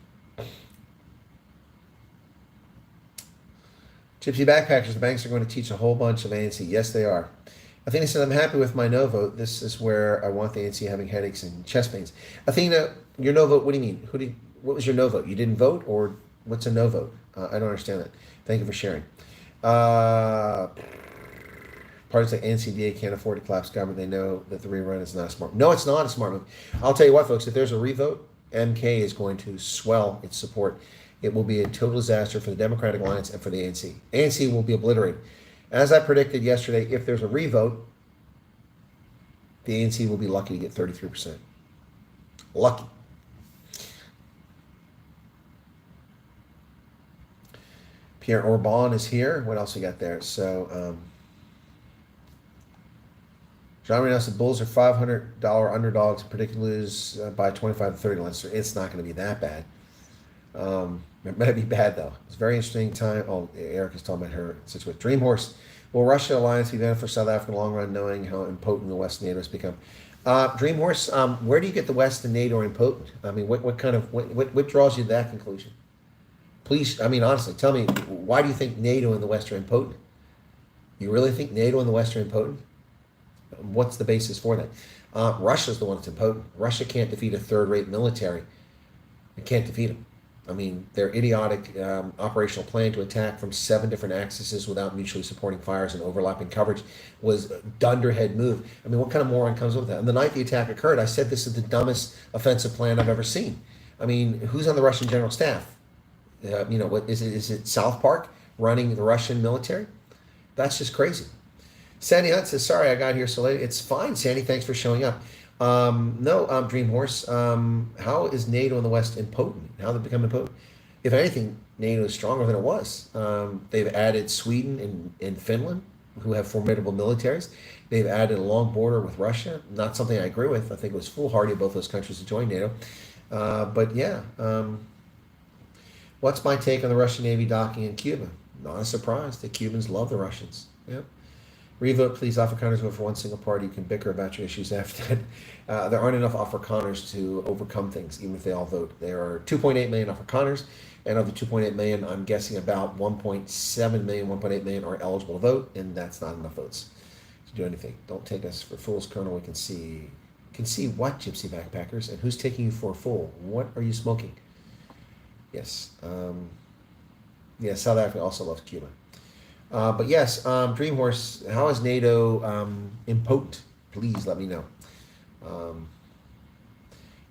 Gypsy Backpackers, the banks are going to teach a whole bunch of ANC. Yes, they are. Athena said, I'm happy with my no vote. This is where I want the ANC having headaches and chest pains. Athena, your no vote, what do you mean? What was your no vote? You didn't vote, or what's a no vote? I don't understand that. Thank you for sharing. Parties like NCDA can't afford to collapse government. They know that the rerun is not a smart move. No, it's not a smart move. I'll tell you what, folks, if there's a revote, MK is going to swell its support. It will be a total disaster for the Democratic Alliance and for the ANC. ANC will be obliterated. As I predicted yesterday, if there's a revote, the ANC will be lucky to get 33%. Lucky. Pierre Orban is here. What else we got there? So, John Reno said Bulls are $500 underdogs, predicted to lose by 25 to 30 lines. It's not going to be that bad. It might be bad, though. It's a very interesting time. Oh, Eric is talking about her situation. Dream Horse. Will Russia alliance be better for South Africa in the long run, knowing how impotent the West and NATO has become? Dream Horse, where do you get the West and NATO are impotent? I mean, what draws you to that conclusion? Please, I mean, honestly, tell me, why do you think NATO and the West are impotent? You really think NATO and the West are impotent? What's the basis for that? Russia's the one that's impotent. Russia can't defeat a third-rate military. It can't defeat them. I mean, their idiotic operational plan to attack from 7 different axes without mutually supporting fires and overlapping coverage was a dunderhead move. I mean, what kind of moron comes with that? And the night the attack occurred, I said this is the dumbest offensive plan I've ever seen. I mean, who's on the Russian general staff? What is it? Is it South Park running the Russian military? That's just crazy. Sandy Hunt says, sorry I got here so late. It's fine, Sandy. Thanks for showing up. No, Dream Horse. How is NATO in the West impotent? How did it become impotent? If anything, NATO is stronger than it was. They've added Sweden and Finland, who have formidable militaries. They've added a long border with Russia. Not something I agree with. I think it was foolhardy of both those countries to join NATO. But yeah, what's my take on the Russian Navy docking in Cuba? Not a surprise. The Cubans love the Russians. Yep. Revote, please. Afrikaners vote for one single party. You can bicker about your issues after that. There aren't enough Afrikaners to overcome things, even if they all vote. There are 2.8 million Afrikaners, and of the 2.8 million, I'm guessing about 1.7 million, 1.8 million are eligible to vote, and that's not enough votes to do anything. Don't take us for fools, Colonel. We can see what, Gypsy Backpackers, and who's taking you for a fool? What are you smoking? Yes. Yeah, South Africa also loves Cuba. But yes, Dream Horse, how is NATO impotent? Please let me know.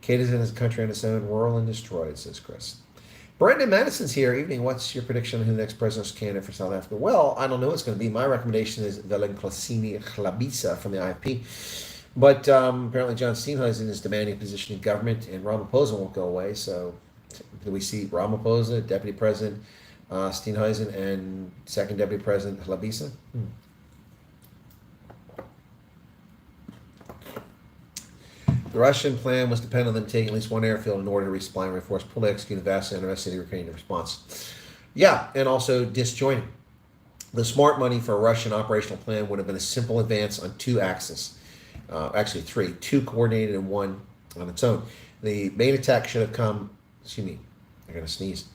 KZN is a country on its own, rural and destroyed, says Chris. Brendan Madison's here. Evening. What's your prediction on who the next presidential candidate for South Africa? Well, I don't know what's going to be. My recommendation is Velenkosini Glabisa from the IFP. But apparently John Steenhuisen is demanding a position in government, and Ramaphosa won't go away. So do we see Ramaphosa, Deputy President Steenhuisen, and Second Deputy President Glabisa? The Russian plan was dependent on them taking at least one airfield in order to resupply and reinforce, fully execute a vastly unrest Ukrainian response. Yeah, and also disjointing. The smart money for a Russian operational plan would have been a simple advance on two axes. Actually three, two coordinated and one on its own. The main attack should have come, excuse me, I gotta sneeze.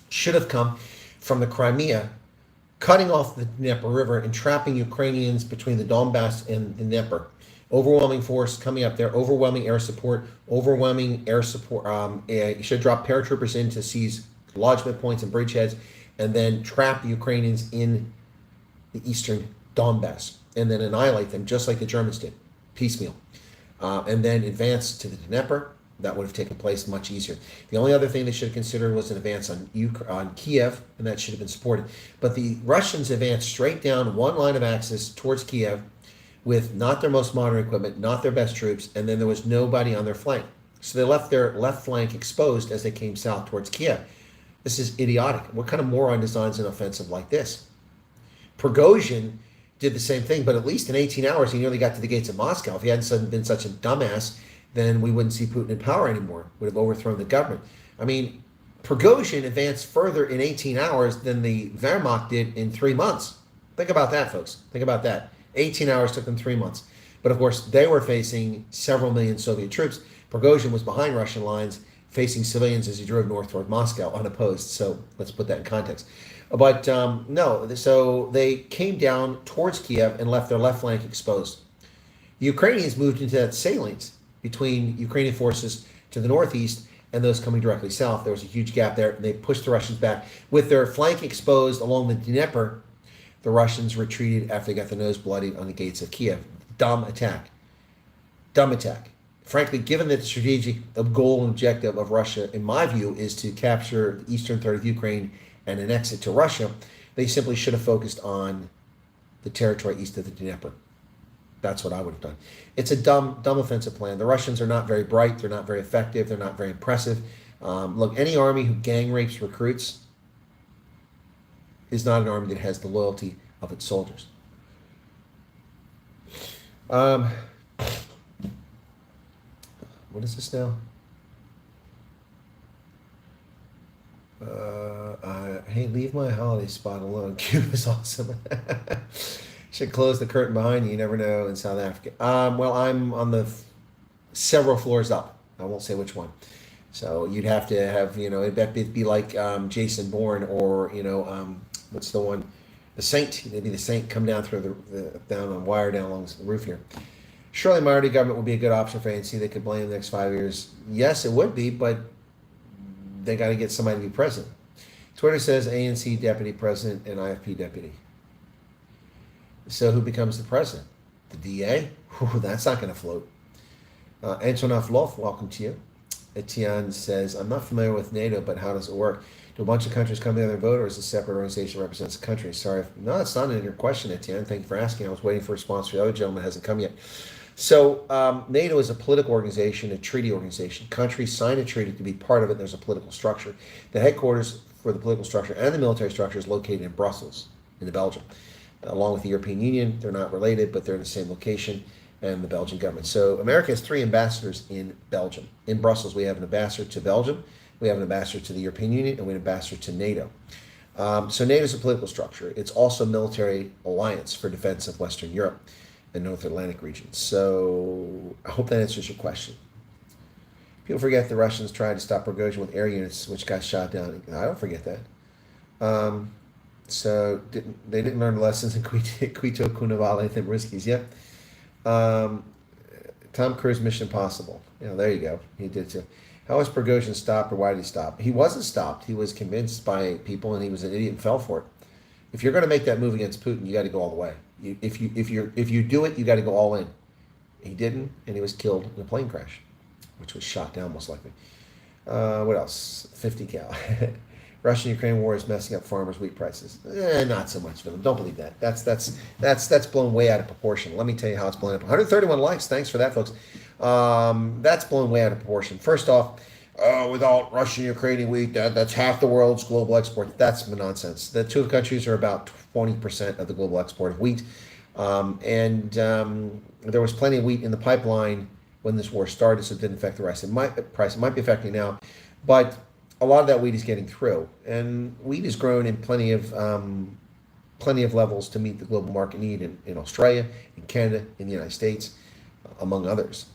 Should have come from the Crimea, cutting off the Dnieper River and trapping Ukrainians between the Donbass and the Dnieper. Overwhelming force coming up there, overwhelming air support. You should drop paratroopers in to seize lodgement points and bridgeheads, and then trap the Ukrainians in the eastern Donbass, and then annihilate them just like the Germans did, piecemeal. And then advance to the Dnieper. That would have taken place much easier. The only other thing they should have considered was an advance on Kiev, and that should have been supported. But the Russians advanced straight down one line of axis towards Kiev with not their most modern equipment, not their best troops, and then there was nobody on their flank. So they left their left flank exposed as they came south towards Kiev. This is idiotic. What kind of moron designs an offensive like this? Prigozhin did the same thing, but at least in 18 hours, he nearly got to the gates of Moscow. If he hadn't been such a dumbass, then we wouldn't see Putin in power anymore. Would have overthrown the government. I mean, Prigozhin advanced further in 18 hours than the Wehrmacht did in 3 months. Think about that, folks. Think about that. 18 hours took them 3 months. But of course, they were facing several million Soviet troops. Prigozhin was behind Russian lines, facing civilians as he drove north toward Moscow unopposed. So let's put that in context. But no, so they came down towards Kiev and left their left flank exposed. The Ukrainians moved into that salient between Ukrainian forces to the northeast and those coming directly south. There was a huge gap there, and they pushed the Russians back. With their flank exposed along the Dnieper, the Russians retreated after they got their nose bloodied on the gates of Kiev. Dumb attack. Dumb attack. Frankly, given that the strategic goal and objective of Russia, in my view, is to capture the eastern third of Ukraine and annex it to Russia, they simply should have focused on the territory east of the Dnieper. That's what I would have done. It's a dumb offensive plan. The Russians are not very bright. They're not very effective. They're not very impressive. Look, any army who gang rapes recruits is not an army that has the loyalty of its soldiers. What is this now? Hey, leave my holiday spot alone. Cuba's awesome. Should close the curtain behind you. You never know in South Africa. Well, I'm on the several floors up. I won't say which one. So you'd have to have, it'd be like Jason Bourne or, what's the one? The Saint. Maybe the Saint come down through down on wire down along the roof here. Surely minority government would be a good option for ANC. They could blame the next 5 years. Yes, it would be, but they got to get somebody to be president. Twitter says ANC deputy president and IFP deputy. So who becomes the president? The DA? Ooh, that's not going to float. Antonov Lov, welcome to you. Etienne says, I'm not familiar with NATO, but how does it work? Do a bunch of countries come together and vote, or is it a separate organization that represents the country? Sorry. No, it's not in your question, Etienne. Thank you for asking. I was waiting for a response. The other gentleman hasn't come yet. So NATO is a political organization, a treaty organization. Countries sign a treaty to be part of it. There's a political structure. The headquarters for the political structure and the military structure is located in Brussels, in Belgium. Along with the European Union, they're not related, but they're in the same location, and the Belgian government. So America has 3 ambassadors in Belgium. In Brussels, we have an ambassador to Belgium, we have an ambassador to the European Union, and we have an ambassador to NATO. So NATO is a political structure. It's also a military alliance for defense of Western Europe and North Atlantic region. So I hope that answers your question. People forget the Russians tried to stop Prigozhin with air units, which got shot down. I don't forget that. So they didn't learn lessons in Quito, Cunnavalle, and Riskies yet. Tom Cruise, Mission Impossible. There you go. He did too. How was Prigozhin stopped, or why did he stop? He wasn't stopped. He was convinced by people, and he was an idiot and fell for it. If you're going to make that move against Putin, you got to go all the way. If you do it, you got to go all in. He didn't, and he was killed in a plane crash, which was shot down most likely. What else? 50 cal. Russian-Ukraine war is messing up farmers' wheat prices. Not so much, Philip. Don't believe that. That's blown way out of proportion. Let me tell you how it's blown up. 131 likes. Thanks for that, folks. That's blown way out of proportion. First off, without Russian Ukrainian wheat, that's half the world's global export. That's nonsense. The two countries are about 20% of the global export of wheat. There was plenty of wheat in the pipeline when this war started, so it didn't affect the price. It might be affecting now, but a lot of that wheat is getting through, and wheat is grown in plenty of levels to meet the global market need in Australia, in Canada, in the United States, among others.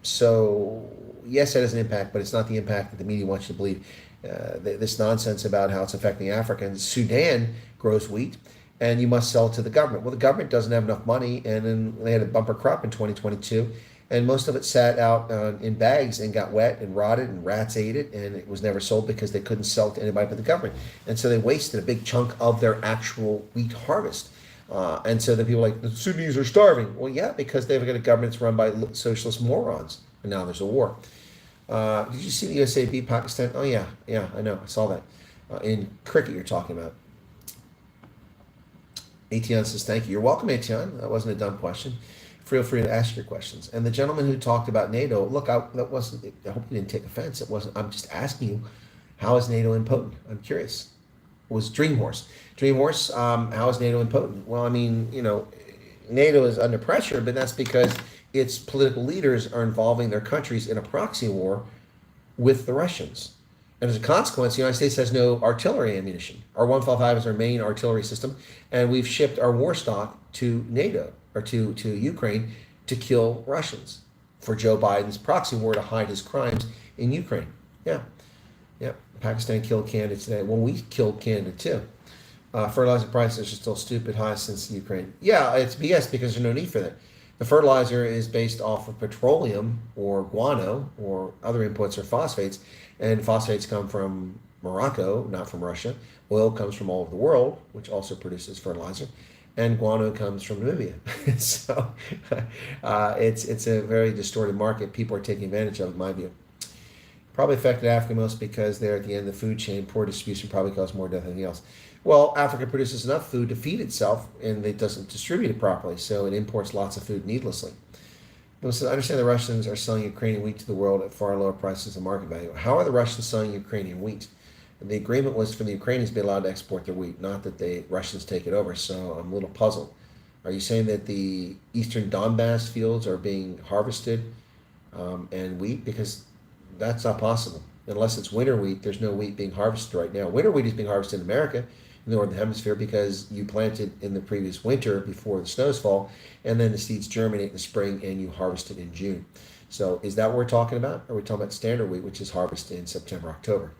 So yes, it has an impact, but it's not the impact that the media wants you to believe. This nonsense about how it's affecting Africans. Sudan grows wheat, and you must sell it to the government. Well, the government doesn't have enough money, and then they had a bumper crop in 2022. And most of it sat out in bags and got wet and rotted, and rats ate it, and it was never sold because they couldn't sell it to anybody but the government. And so they wasted a big chunk of their actual wheat harvest. And so the people are like, the Sudanese are starving. Well, yeah, because they've got a government that's run by socialist morons, and now there's a war. Did you see the USA beat Pakistan? Oh, yeah, I know, I saw that. In cricket you're talking about. Etienne says, thank you. You're welcome, Etienne. That wasn't a dumb question. Feel free to ask your questions. And the gentleman who talked about NATO, look, I hope you didn't take offense. It wasn't. I'm just asking you, how is NATO impotent? I'm curious. It was Dreamhorse. How is NATO impotent? Well, I mean, NATO is under pressure, but that's because its political leaders are involving their countries in a proxy war with the Russians. And as a consequence, the United States has no artillery ammunition. Our 155 is our main artillery system, and we've shipped our war stock to NATO, or to Ukraine, to kill Russians for Joe Biden's proxy war to hide his crimes in Ukraine. Yeah. Pakistan killed Canada today. Well, we killed Canada too. Fertilizer prices are still stupid high since Ukraine. Yeah, it's BS because there's no need for that. The fertilizer is based off of petroleum or guano or other inputs or phosphates, and phosphates come from Morocco, not from Russia. Oil comes from all over the world, which also produces fertilizer. And guano comes from Namibia. So it's a very distorted market. People are taking advantage of it, in my view. Probably affected Africa most because they're at the end of the food chain. Poor distribution probably causes more death than anything else. Well, Africa produces enough food to feed itself, and it doesn't distribute it properly, so it imports lots of food needlessly. So I understand the Russians are selling Ukrainian wheat to the world at far lower prices than market value. How are the Russians selling Ukrainian wheat? The agreement was for the Ukrainians to be allowed to export their wheat, not that the Russians take it over, so I'm a little puzzled. Are you saying that the eastern Donbass fields are being harvested and wheat? Because that's not possible. Unless it's winter wheat, there's no wheat being harvested right now. Winter wheat is being harvested in America, in the Northern Hemisphere, because you planted in the previous winter before the snows fall, and then the seeds germinate in the spring and you harvest it in June. So is that what we're talking about? Or are we talking about standard wheat, which is harvested in September, October?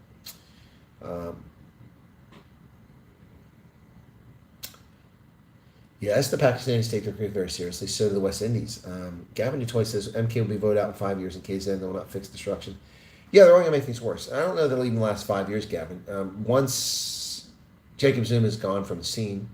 Yes, the Pakistanis take their cricket very seriously. So do the West Indies. Gavin Dutoy says MK will be voted out in 5 years, and KZN will not fix destruction. Yeah, they're only going to make things worse. I don't know that they'll even last 5 years, Gavin. Once Jacob Zuma is gone from the scene,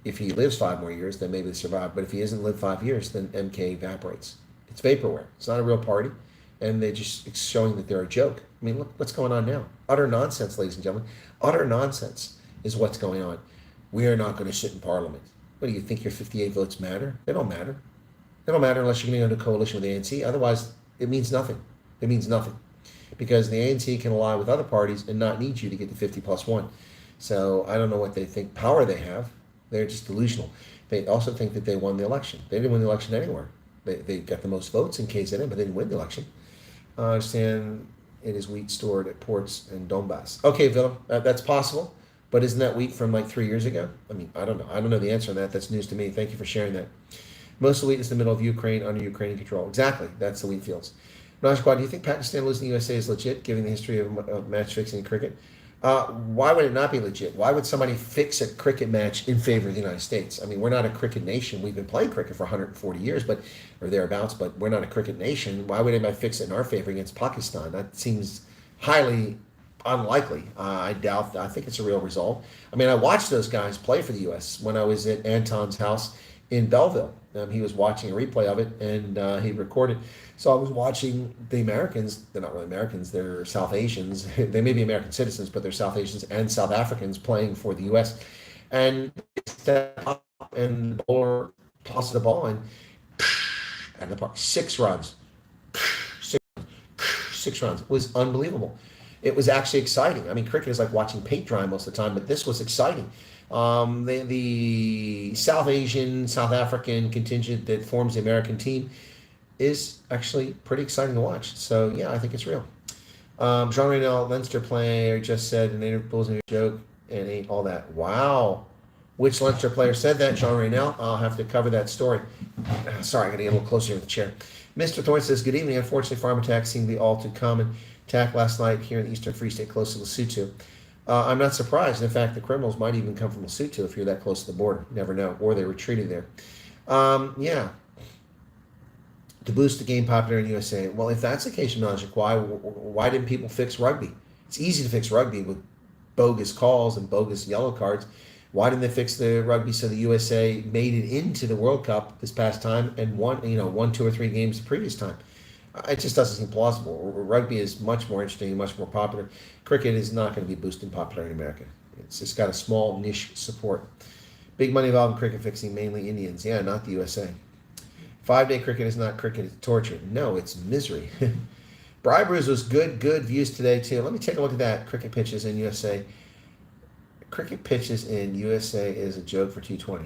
if he lives 5 more years, then maybe they survive. But if he hasn't lived 5 years, then MK evaporates. It's vaporware. It's not a real party. And it's showing that they're a joke. I mean, look what's going on now. Utter nonsense, ladies and gentlemen. Utter nonsense is what's going on. We are not going to sit in Parliament. What do you think, your 58 votes matter? They don't matter. They don't matter unless you're going to go into a coalition with the ANC. Otherwise, it means nothing. It means nothing. Because the ANC can ally with other parties and not need you to get to 50 plus 1. So I don't know what they think power they have. They're just delusional. They also think that they won the election. They didn't win the election anywhere. They got the most votes in KZN, but they didn't win the election. I understand it is wheat stored at ports in Donbass. Okay, Willem, that's possible. But isn't that wheat from like 3 years ago? I mean, I don't know. I don't know the answer on that. That's news to me. Thank you for sharing that. Most of the wheat is in the middle of Ukraine, under Ukrainian control. Exactly. That's the wheat fields. Rajquad, do you think Pakistan losing the USA is legit, given the history of match fixing in cricket? Why would it not be legit? Why would somebody fix a cricket match in favor of the United States? I mean, we're not a cricket nation. We've been playing cricket for 140 years, or thereabouts, but we're not a cricket nation. Why would anybody fix it in our favor against Pakistan? That seems highly unlikely. I doubt that. I think it's a real result. I mean, I watched those guys play for the U.S. when I was at Anton's house in Belleville. He was watching a replay of it, and he recorded. So I was watching the Americans. They're not really Americans. They're South Asians. They may be American citizens, but they're South Asians and South Africans playing for the U.S. And step up, and the bowler tosses the ball and the park. 6 runs. 6 runs. It was unbelievable. It was actually exciting. I mean, cricket is like watching paint dry most of the time, but this was exciting. The South Asian, South African contingent that forms the American team is actually pretty exciting to watch. So, yeah, I think it's real. Jean Raynell, Leinster player, just said a native Bulls in a joke and ain't all that. Wow. Which Leinster player said that, Jean Raynell? I'll have to cover that story. Sorry, I got to get a little closer to the chair. Mr. Thorne says, good evening. Unfortunately, farm attacks seem to be all too common. Attack last night here in the Eastern Free State close to Lesotho. I'm not surprised. In fact, the criminals might even come from Lesotho if you're that close to the border. You never know. Or they retreated there. Yeah. To boost the game popular in USA. Well, if that's the case, Najik, why didn't people fix rugby? It's easy to fix rugby with bogus calls and bogus yellow cards. Why didn't they fix the rugby so the USA made it into the World Cup this past time and won 2 or 3 games the previous time? It just doesn't seem plausible. Rugby is much more interesting, much more popular. Cricket is not going to be boosting popularity in America. It's just got a small niche support. Big money involved in cricket fixing, mainly Indians. Yeah, not the USA. 5-day cricket is not cricket, it's torture. No, it's misery. Briberies was good views today, too. Let me take a look at that. Cricket pitches in USA. Cricket pitches in USA is a joke for T20.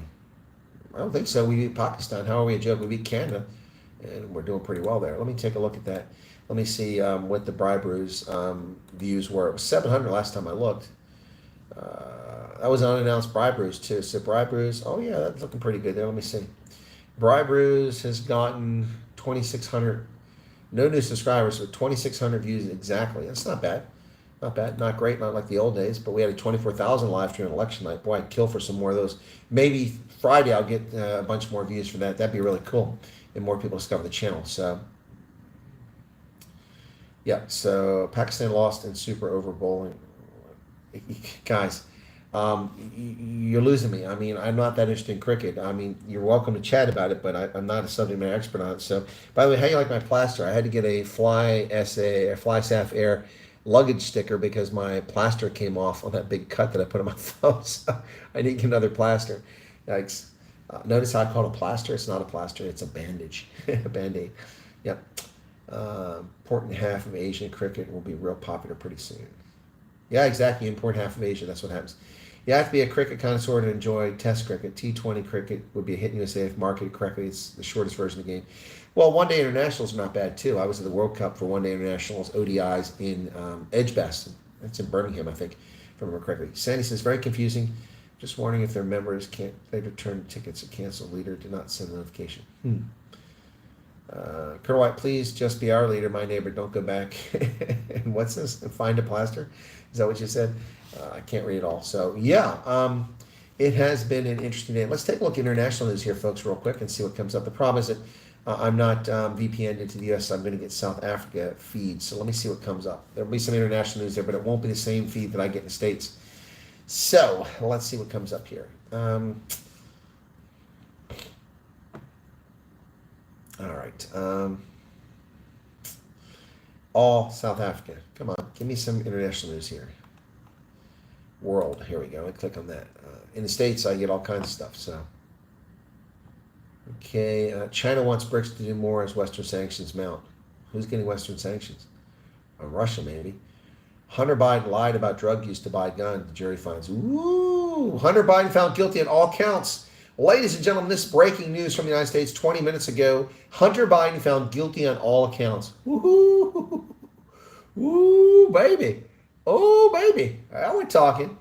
I don't think so. We beat Pakistan. How are we a joke? We beat Canada. And we're doing pretty well there. Let me take a look at that. Let me see what the Briberies views were. It was 700 last time I looked. That was unannounced Briberies too. So Briberies, oh yeah, that's looking pretty good there. Let me see. Briberies has gotten 2,600, no new subscribers, so 2,600 views exactly. That's not bad. Not bad. Not great, not like the old days, but we had a 24,000 live stream on election night. Boy, I'd kill for some more of those. Maybe Friday I'll get a bunch more views for that. That'd be really cool. And more people discover the channel. So, yeah. So Pakistan lost in Super Over bowling. Guys, you're losing me. I mean, I'm not that interested in cricket. I mean, you're welcome to chat about it, but I'm not a subject matter expert on it. So, by the way, how do you like my plaster? I had to get a FlySaff Air luggage sticker because my plaster came off on that big cut that I put on my thumb. So I need to get another plaster. Yikes. Notice how I call it a plaster. It's not a plaster. It's a bandage. A Band-Aid. Yep. Important half of Asian cricket will be real popular pretty soon. Yeah, exactly. Important half of Asia. That's what happens. You have to be a cricket connoisseur to enjoy Test cricket. T20 cricket would be a hit in USA if marketed correctly. It's the shortest version of the game. Well, one-day internationals are not bad, too. I was at the World Cup for one-day internationals, ODIs, in Edgbaston. That's in Birmingham, I think, if I remember correctly. Sandy says, very confusing. Just wondering if their members can't they return tickets or cancel leader did not send a notification. Colonel White, please just be our leader, my neighbor. Don't go back. And what's this? Find a plaster? Is that what you said? I can't read it all. So yeah, it has been an interesting day. Let's take a look at international news here, folks, real quick and see what comes up. The problem is that I'm not VPN'd into the US, so I'm going to get South Africa feed. So let me see what comes up. There'll be some international news there, but it won't be the same feed that I get in the States. So let's see what comes up here. All right. All South Africa. Come on, give me some international news here. World. Here we go. I click on that. In the States, I get all kinds of stuff. So, okay. China wants BRICS to do more as Western sanctions mount. Who's getting Western sanctions? Russia, maybe. Hunter Biden lied about drug use to buy a gun. The jury finds. Ooh, Hunter Biden found guilty on all counts. Ladies and gentlemen, this breaking news from the United States 20 minutes ago. Hunter Biden found guilty on all accounts. Woo-hoo. Ooh, baby. Oh, baby. Now we're talking.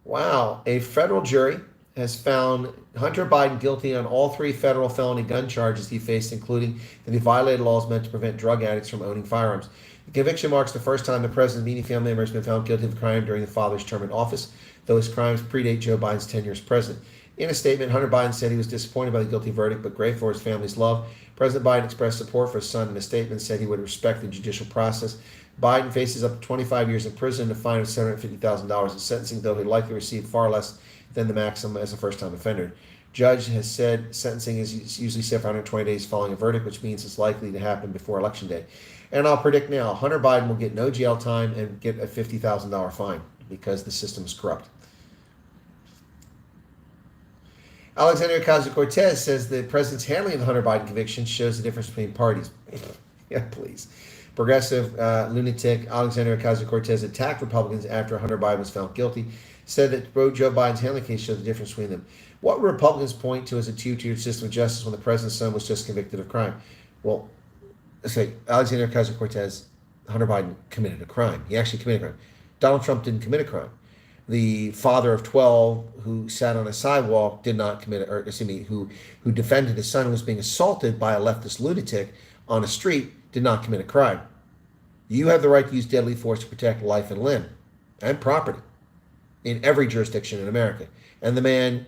Wow. A federal jury has found Hunter Biden guilty on all 3 federal felony gun charges he faced, including that he violated laws meant to prevent drug addicts from owning firearms. The conviction marks the first time the president's immediate family member has been found guilty of a crime during the father's term in office, though his crimes predate Joe Biden's tenure as president. In a statement, Hunter Biden said he was disappointed by the guilty verdict, but grateful for his family's love. President Biden expressed support for his son in a statement, said he would respect the judicial process. Biden faces up to 25 years in prison and a fine of $750,000 in sentencing, though he'll likely receive far less than the maximum as a first-time offender. Judge has said sentencing is usually set for 120 days following a verdict, which means it's likely to happen before Election Day. And I'll predict now, Hunter Biden will get no jail time and get a $50,000 fine because the system is corrupt. Alexandria Ocasio-Cortez says the president's handling of the Hunter Biden conviction shows the difference between parties. Yeah, please. Progressive lunatic Alexandria Ocasio-Cortez attacked Republicans after Hunter Biden was found guilty, said that Joe Biden's handling case shows the difference between them. What Republicans point to as a two-tiered system of justice when the president's son was just convicted of crime? Well, let's say Alexandria Ocasio-Cortez, Hunter Biden committed a crime. He actually committed a crime. Donald Trump didn't commit a crime. The father of 12 who sat on a sidewalk did not commit, or excuse me, who defended his son who was being assaulted by a leftist lunatic on a street did not commit a crime. You have the right to use deadly force to protect life and limb and property in every jurisdiction in America. And the man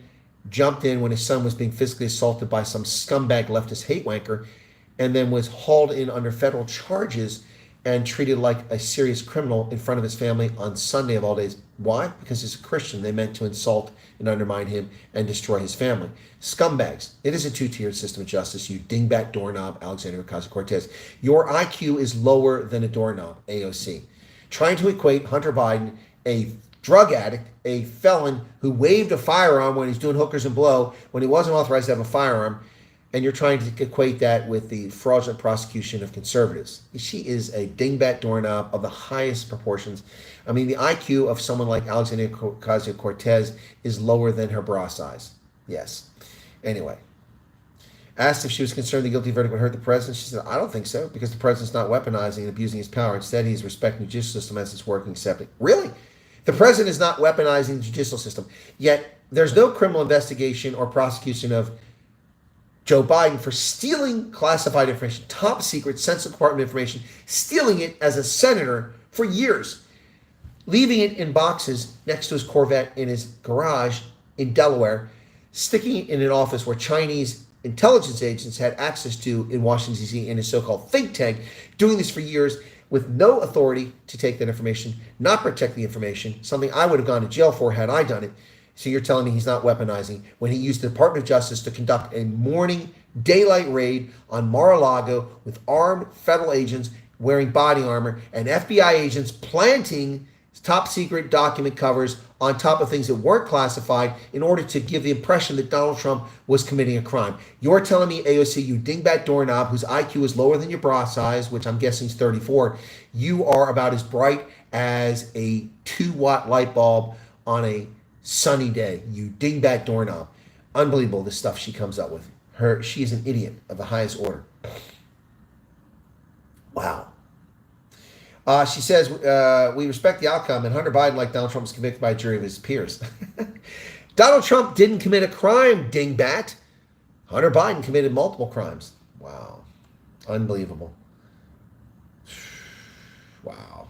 jumped in when his son was being physically assaulted by some scumbag leftist hate wanker and then was hauled in under federal charges and treated like a serious criminal in front of his family on Sunday of all days. Why? Because he's a Christian. They meant to insult and undermine him and destroy his family. Scumbags. It is a two-tiered system of justice, you dingbat doorknob, Alexandria Ocasio-Cortez. Your IQ is lower than a doorknob, AOC. Trying to equate Hunter Biden, a drug addict, a felon who waved a firearm when he's doing hookers and blow, when he wasn't authorized to have a firearm, and you're trying to equate that with the fraudulent prosecution of conservatives. She is a dingbat doorknob of the highest proportions. I mean, the IQ of someone like Alexandria Ocasio-Cortez is lower than her bra size. Yes. Anyway, asked if she was concerned the guilty verdict would hurt the president, she said, I don't think so, because the president's not weaponizing and abusing his power. Instead, he's respecting the judicial system as it's working, accepting. Really? The president is not weaponizing the judicial system. Yet, there's no criminal investigation or prosecution of Joe Biden for stealing classified information, top secret, sensitive Department information, stealing it as a senator for years, leaving it in boxes next to his Corvette in his garage in Delaware, sticking it in an office where Chinese intelligence agents had access to in Washington, D.C. in his so-called think tank, doing this for years with no authority to take that information, not protect the information, something I would have gone to jail for had I done it. So you're telling me he's not weaponizing when he used the Department of Justice to conduct a morning daylight raid on Mar-a-Lago with armed federal agents wearing body armor and FBI agents planting top secret document covers on top of things that weren't classified in order to give the impression that Donald Trump was committing a crime. You're telling me, AOC, you dingbat doorknob whose IQ is lower than your bra size, which I'm guessing is 34, you are about as bright as a 2-watt light bulb on a sunny day. You dingbat doorknob. Unbelievable, the stuff she comes up with. She is an idiot of the highest order. Wow. She says, we respect the outcome, and Hunter Biden, like Donald Trump, was convicted by a jury of his peers. Donald Trump didn't commit a crime, dingbat. Hunter Biden committed multiple crimes. Wow. Unbelievable. Wow.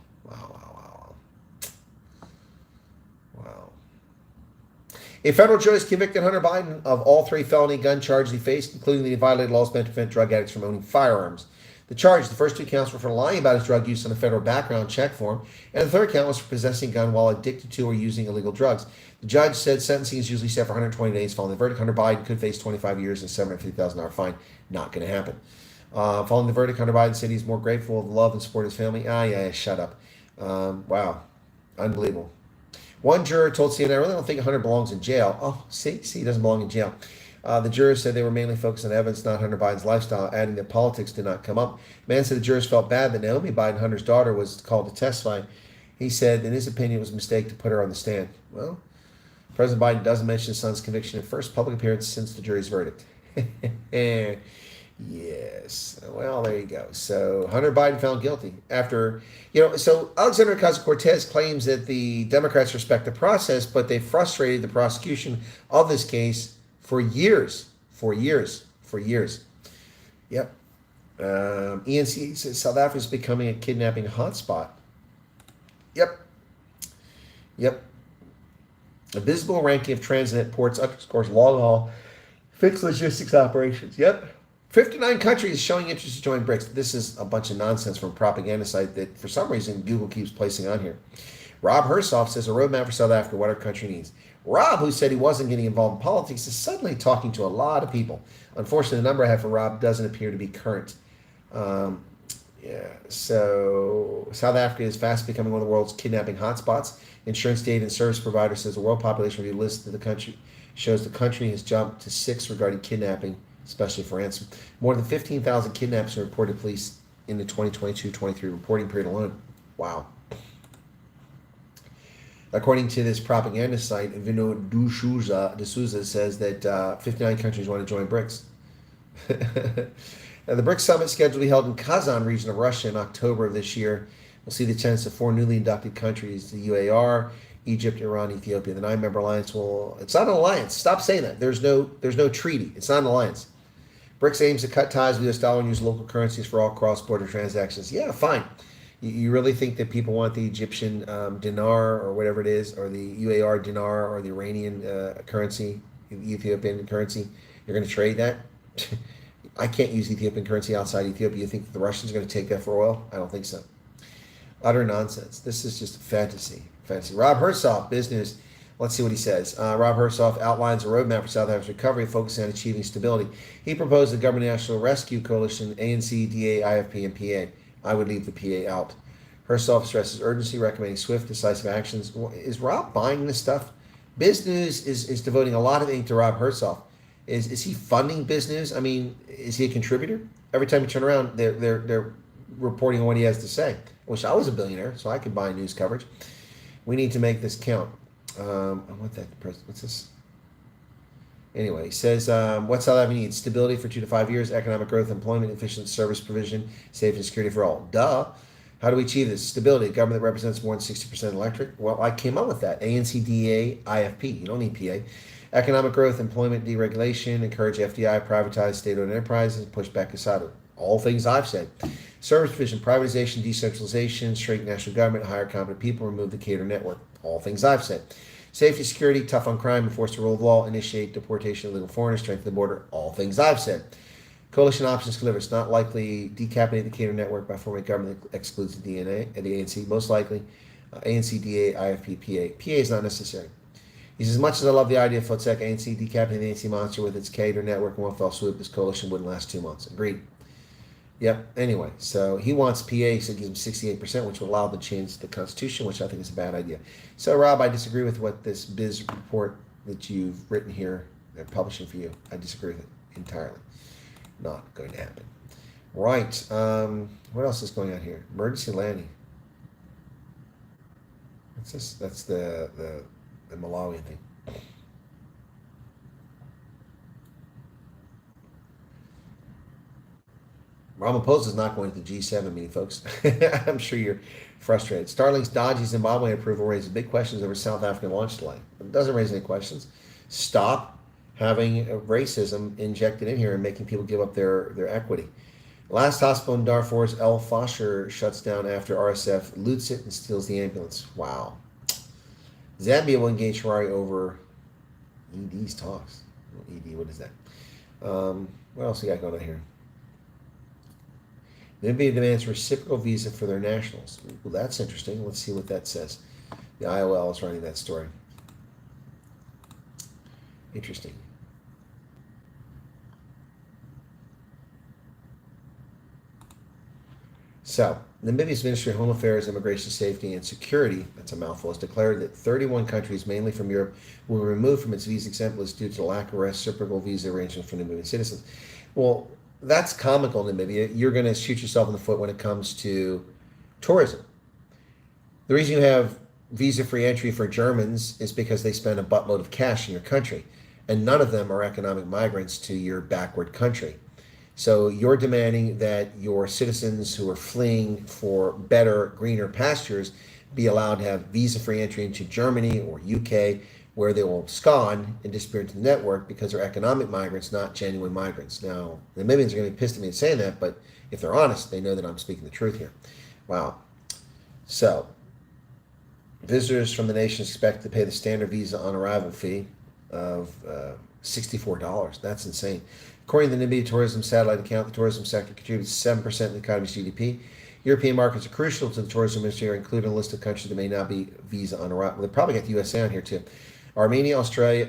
A federal jury has convicted Hunter Biden of all 3 felony gun charges he faced, including the violated laws meant to prevent drug addicts from owning firearms. The first 2 counts were for lying about his drug use on a federal background check form, and the third count was for possessing a gun while addicted to or using illegal drugs. The judge said sentencing is usually set for 120 days following the verdict. Hunter Biden could face 25 years and a $750,000 fine. Not going to happen. Following the verdict, Hunter Biden said he's more grateful of the love and support of his family. Yeah, shut up. Wow. Unbelievable. One juror told CNN, I really don't think Hunter belongs in jail. Oh, see, he doesn't belong in jail. The jurors said they were mainly focused on evidence, not Hunter Biden's lifestyle, adding that politics did not come up. Man said the jurors felt bad that Naomi Biden, Hunter's daughter, was called to testify. He said, in his opinion, it was a mistake to put her on the stand. Well, President Biden doesn't mention his son's conviction in first public appearance since the jury's verdict. Yes. Well, there you go. So Hunter Biden found guilty after, so Alexandria Ocasio-Cortez claims that the Democrats respect the process, but they frustrated the prosecution of this case for years, for years. Yep. ENC says South Africa is becoming a kidnapping hotspot. Yep. Yep. A visible ranking of transit ports underscores long haul fixed logistics operations. Yep. 59 countries showing interest to join BRICS. This is a bunch of nonsense from a propaganda site that for some reason Google keeps placing on here. Rob Hersoff says a roadmap for South Africa, what our country needs. Rob, who said he wasn't getting involved in politics, is suddenly talking to a lot of people. Unfortunately, the number I have for Rob doesn't appear to be current. So South Africa is fast becoming one of the world's kidnapping hotspots. Insurance data and service provider says the world population review list of the country shows the country has jumped to 6 regarding kidnapping, especially for ransom. More than 15,000 kidnaps are reported to police in the 2022-23 reporting period alone. Wow. According to this propaganda site, Vino D'Souza says that 59 countries want to join BRICS. Now, the BRICS summit scheduled to be held in Kazan region of Russia in October of this year. We'll see the attendance of 4 newly inducted countries, the UAR, Egypt, Iran, Ethiopia. The 9-member alliance it's not an alliance. Stop saying that. There's no treaty. It's not an alliance. BRICS aims to cut ties with the US dollar and use local currencies for all cross-border transactions. Yeah, fine. You really think that people want the Egyptian dinar or whatever it is, or the UAR dinar, or the Iranian currency, the Ethiopian currency? You're going to trade that? I can't use Ethiopian currency outside Ethiopia. You think the Russians are going to take that for oil? I don't think so. Utter nonsense. This is just fantasy. Rob Hersoff, business. Let's see what he says. Rob Hersoff outlines a roadmap for South Africa's recovery, focusing on achieving stability. He proposed the Government National Rescue Coalition, ANC, DA, IFP, and PA. I would leave the PA out. Hersoff stresses urgency, recommending swift, decisive actions. Is Rob buying this stuff? Biz News is devoting a lot of ink to Rob Hersoff. Is he funding Biz News? I mean, is he a contributor? Every time you turn around, they're reporting on what he has to say. I wish I was a billionaire so I could buy news coverage. We need to make this count. I want that. What's this? Anyway, he says, what South Africa needs? Stability for 2 to 5 years, economic growth, employment, efficient service provision, safety and security for all. Duh. How do we achieve this? Stability, a government that represents more than 60% electric. Well, I came up with that. ANC, DA, IFP. You don't need PA. Economic growth, employment, deregulation, encourage FDI, privatize state-owned enterprises, push back Assad. All things I've said. Service provision, privatization, decentralization, strengthen national government, hire competent people, remove the cater network. All things I've said. Safety, security, tough on crime, enforce the rule of law, initiate deportation of illegal foreigners, strengthen the border. All things I've said. Coalition options deliver. It's not likely decapitate the cater network by forming a government that excludes the DNA and the ANC. Most likely, ANC, DA, IFP, PA. PA is not necessary. He says, as much as I love the idea of Fotsec, ANC decapitating the ANC monster with its cater network in one fell swoop, this coalition wouldn't last 2 months. Agreed. Yep. Anyway, so he wants PA, so he gives him 68%, which would allow them to change the Constitution, which I think is a bad idea. So, Rob, I disagree with what this Biz report that you've written here, they're publishing for you. I disagree with it entirely. Not going to happen. Right. What else is going on here? Emergency landing. What's this? That's the Malawi thing. Ramaphosa is not going to the G7 meeting, folks. I'm sure you're frustrated. Starlink's dodgy Zimbabwe approval raises big questions over South African launch delay. It doesn't raise any questions. Stop having racism injected in here and making people give up their equity. Last hospital in Darfur's El Fasher shuts down after RSF loots it and steals the ambulance. Wow. Zambia will engage Harare over ED's talks. ED, what is that? What else we got going on here? Namibia demands reciprocal visa for their nationals. Well, that's interesting. Let's see what that says. The IOL is writing that story. Interesting. So, Namibia's Ministry of Home Affairs, Immigration, Safety, and Security, that's a mouthful, has declared that 31 countries, mainly from Europe, will be removed from its visa exempt list due to the lack of reciprocal visa arrangements for Namibian citizens. Well, that's comical, Namibia. You're going to shoot yourself in the foot when it comes to tourism. The reason you have visa-free entry for Germans is because they spend a buttload of cash in your country, and none of them are economic migrants to your backward country. So you're demanding that your citizens who are fleeing for better, greener pastures be allowed to have visa-free entry into Germany or UK, where they will abscond and disappear into the network because they're economic migrants, not genuine migrants. Now, the Namibians are going to be pissed at me saying that, but if they're honest, they know that I'm speaking the truth here. Wow. So, visitors from the nation expect to pay the standard visa on arrival fee of $64. That's insane. According to the Namibia Tourism Satellite account, the tourism sector contributes 7% of the economy's GDP. European markets are crucial to the tourism industry, are included in a list of countries that may not be visa on arrival. They probably got the USA on here too. Armenia, Austria,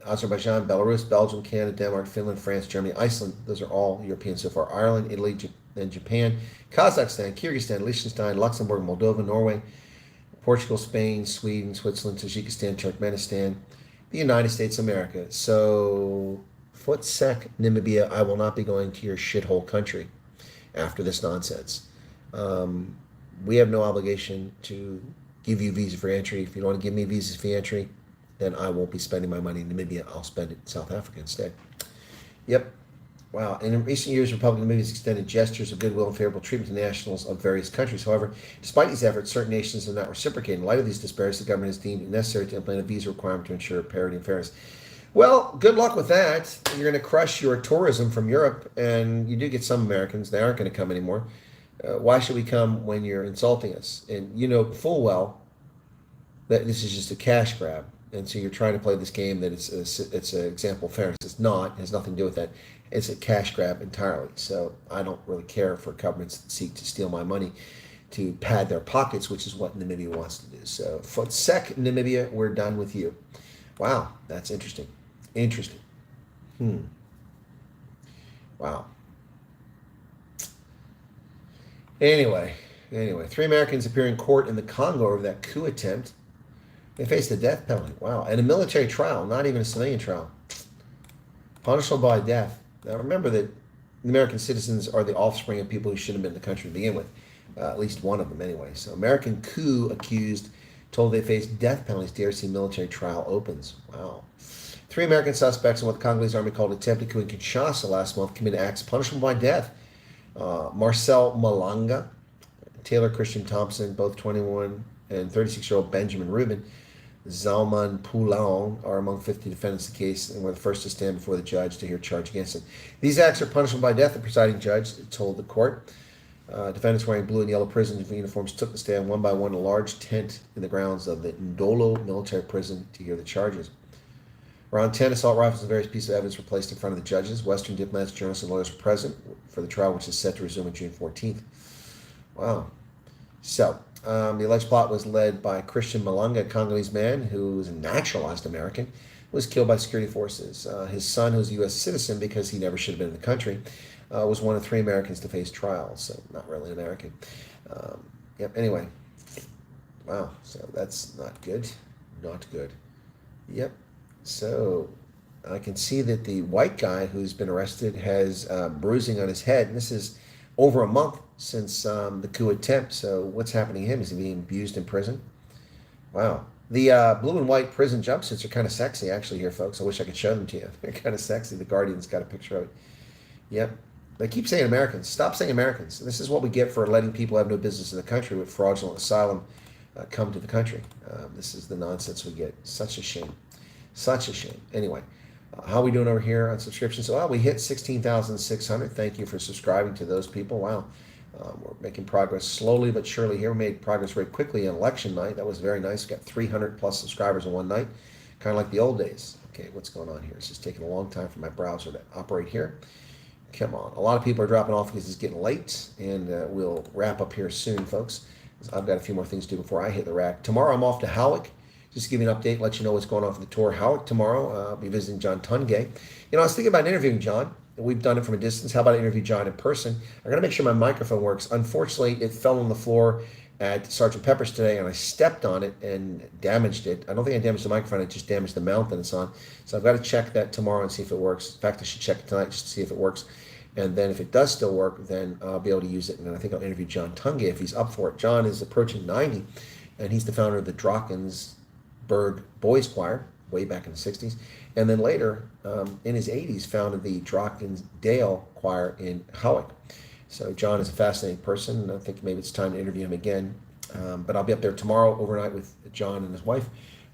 Azerbaijan, Belarus, Belgium, Canada, Denmark, Finland, France, Germany, Iceland. Those are all European so far. Ireland, Italy, and Japan, Kazakhstan, Kyrgyzstan, Liechtenstein, Luxembourg, Moldova, Norway, Portugal, Spain, Sweden, Switzerland, Tajikistan, Turkmenistan, the United States of America. So, foot-sec, Namibia, I will not be going to your shithole country after this nonsense. We have no obligation to give you visa-free entry. If you don't want to give me visa-free entry, then I won't be spending my money in Namibia. I'll spend it in South Africa instead. Yep. Wow. And in recent years, Republic of Namibia has extended gestures of goodwill and favorable treatment to nationals of various countries. However, despite these efforts, certain nations have not reciprocated. In light of these disparities, the government has deemed it necessary to implement a visa requirement to ensure parity and fairness. Well, good luck with that. You're going to crush your tourism from Europe, and you do get some Americans. They aren't going to come anymore. Why should we come when you're insulting us? And you know full well that this is just a cash grab. And so you're trying to play this game that it's an example of fairness. It's not. It has nothing to do with that. It's a cash grab entirely. So I don't really care for governments that seek to steal my money to pad their pockets, which is what Namibia wants to do. So, foot-sec, Namibia, we're done with you. Wow, that's interesting. Interesting. Wow. Anyway, 3 Americans appear in court in the Congo over that coup attempt. They face the death penalty. Wow. And a military trial, not even a civilian trial. Punishable by death. Now remember that the American citizens are the offspring of people who shouldn't have been in the country to begin with. At least one of them anyway. So American coup accused told they face death penalties. DRC military trial opens. Wow. 3 American suspects in what the Congolese army called attempted coup in Kinshasa last month committed acts punishable by death. Marcel Malanga, Taylor Christian Thompson, both 21 and 36-year-old Benjamin Rubin, Zalman Poulon are among 50 defendants in the case and were the first to stand before the judge to hear charge against them. These acts are punishable by death, the presiding judge told the court. Defendants wearing blue and yellow prison uniforms took the stand one by one in a large tent in the grounds of the Ndolo military prison to hear the charges. Around 10 assault rifles and various pieces of evidence were placed in front of the judges. Western diplomats, journalists, and lawyers were present for the trial, which is set to resume on June 14th. Wow. So, the alleged plot was led by Christian Malanga, a Congolese man who was a naturalized American, was killed by security forces. His son, who's a U.S. citizen because he never should have been in the country, was one of 3 Americans to face trial, so not really an American. Anyway. Wow, so that's not good. Not good. Yep. So I can see that the white guy who's been arrested has bruising on his head. And this is over a month since the coup attempt. So what's happening to him? Is he being abused in prison? Wow. The blue and white prison jumpsuits are kind of sexy, actually, here, folks. I wish I could show them to you. They're kind of sexy. The Guardian's got a picture of it. Yep. They keep saying Americans. Stop saying Americans. This is what we get for letting people have no business in the country with fraudulent asylum come to the country. This is the nonsense we get. Such a shame. Such a shame. Anyway, how are we doing over here on subscriptions? So, we hit 16,600. Thank you for subscribing to those people. Wow. We're making progress slowly but surely here. We made progress very quickly on election night. That was very nice. We got 300 plus subscribers in one night. Kind of like the old days. Okay, what's going on here? It's just taking a long time for my browser to operate here. Come on. A lot of people are dropping off because it's getting late. And we'll wrap up here soon, folks. I've got a few more things to do before I hit the rack. Tomorrow I'm off to Howick. Just to give you an update, let you know what's going on for the tour. Howick tomorrow, I'll be visiting John Tungay. I was thinking about interviewing John. We've done it from a distance. How about I interview John in person? I got to make sure my microphone works. Unfortunately, it fell on the floor at Sergeant Pepper's today, and I stepped on it and damaged it. I don't think I damaged the microphone. I just damaged the mount that it's on. So I've got to check that tomorrow and see if it works. In fact, I should check it tonight just to see if it works. And then if it does still work, then I'll be able to use it. And then I think I'll interview John Tungay if he's up for it. John is approaching 90, and he's the founder of the Drakensberg Boys Choir. way back in the 60s. And then later, in his 80s, founded the Dale Choir in Howick. So John is a fascinating person, and I think maybe it's time to interview him again. But I'll be up there tomorrow overnight with John and his wife,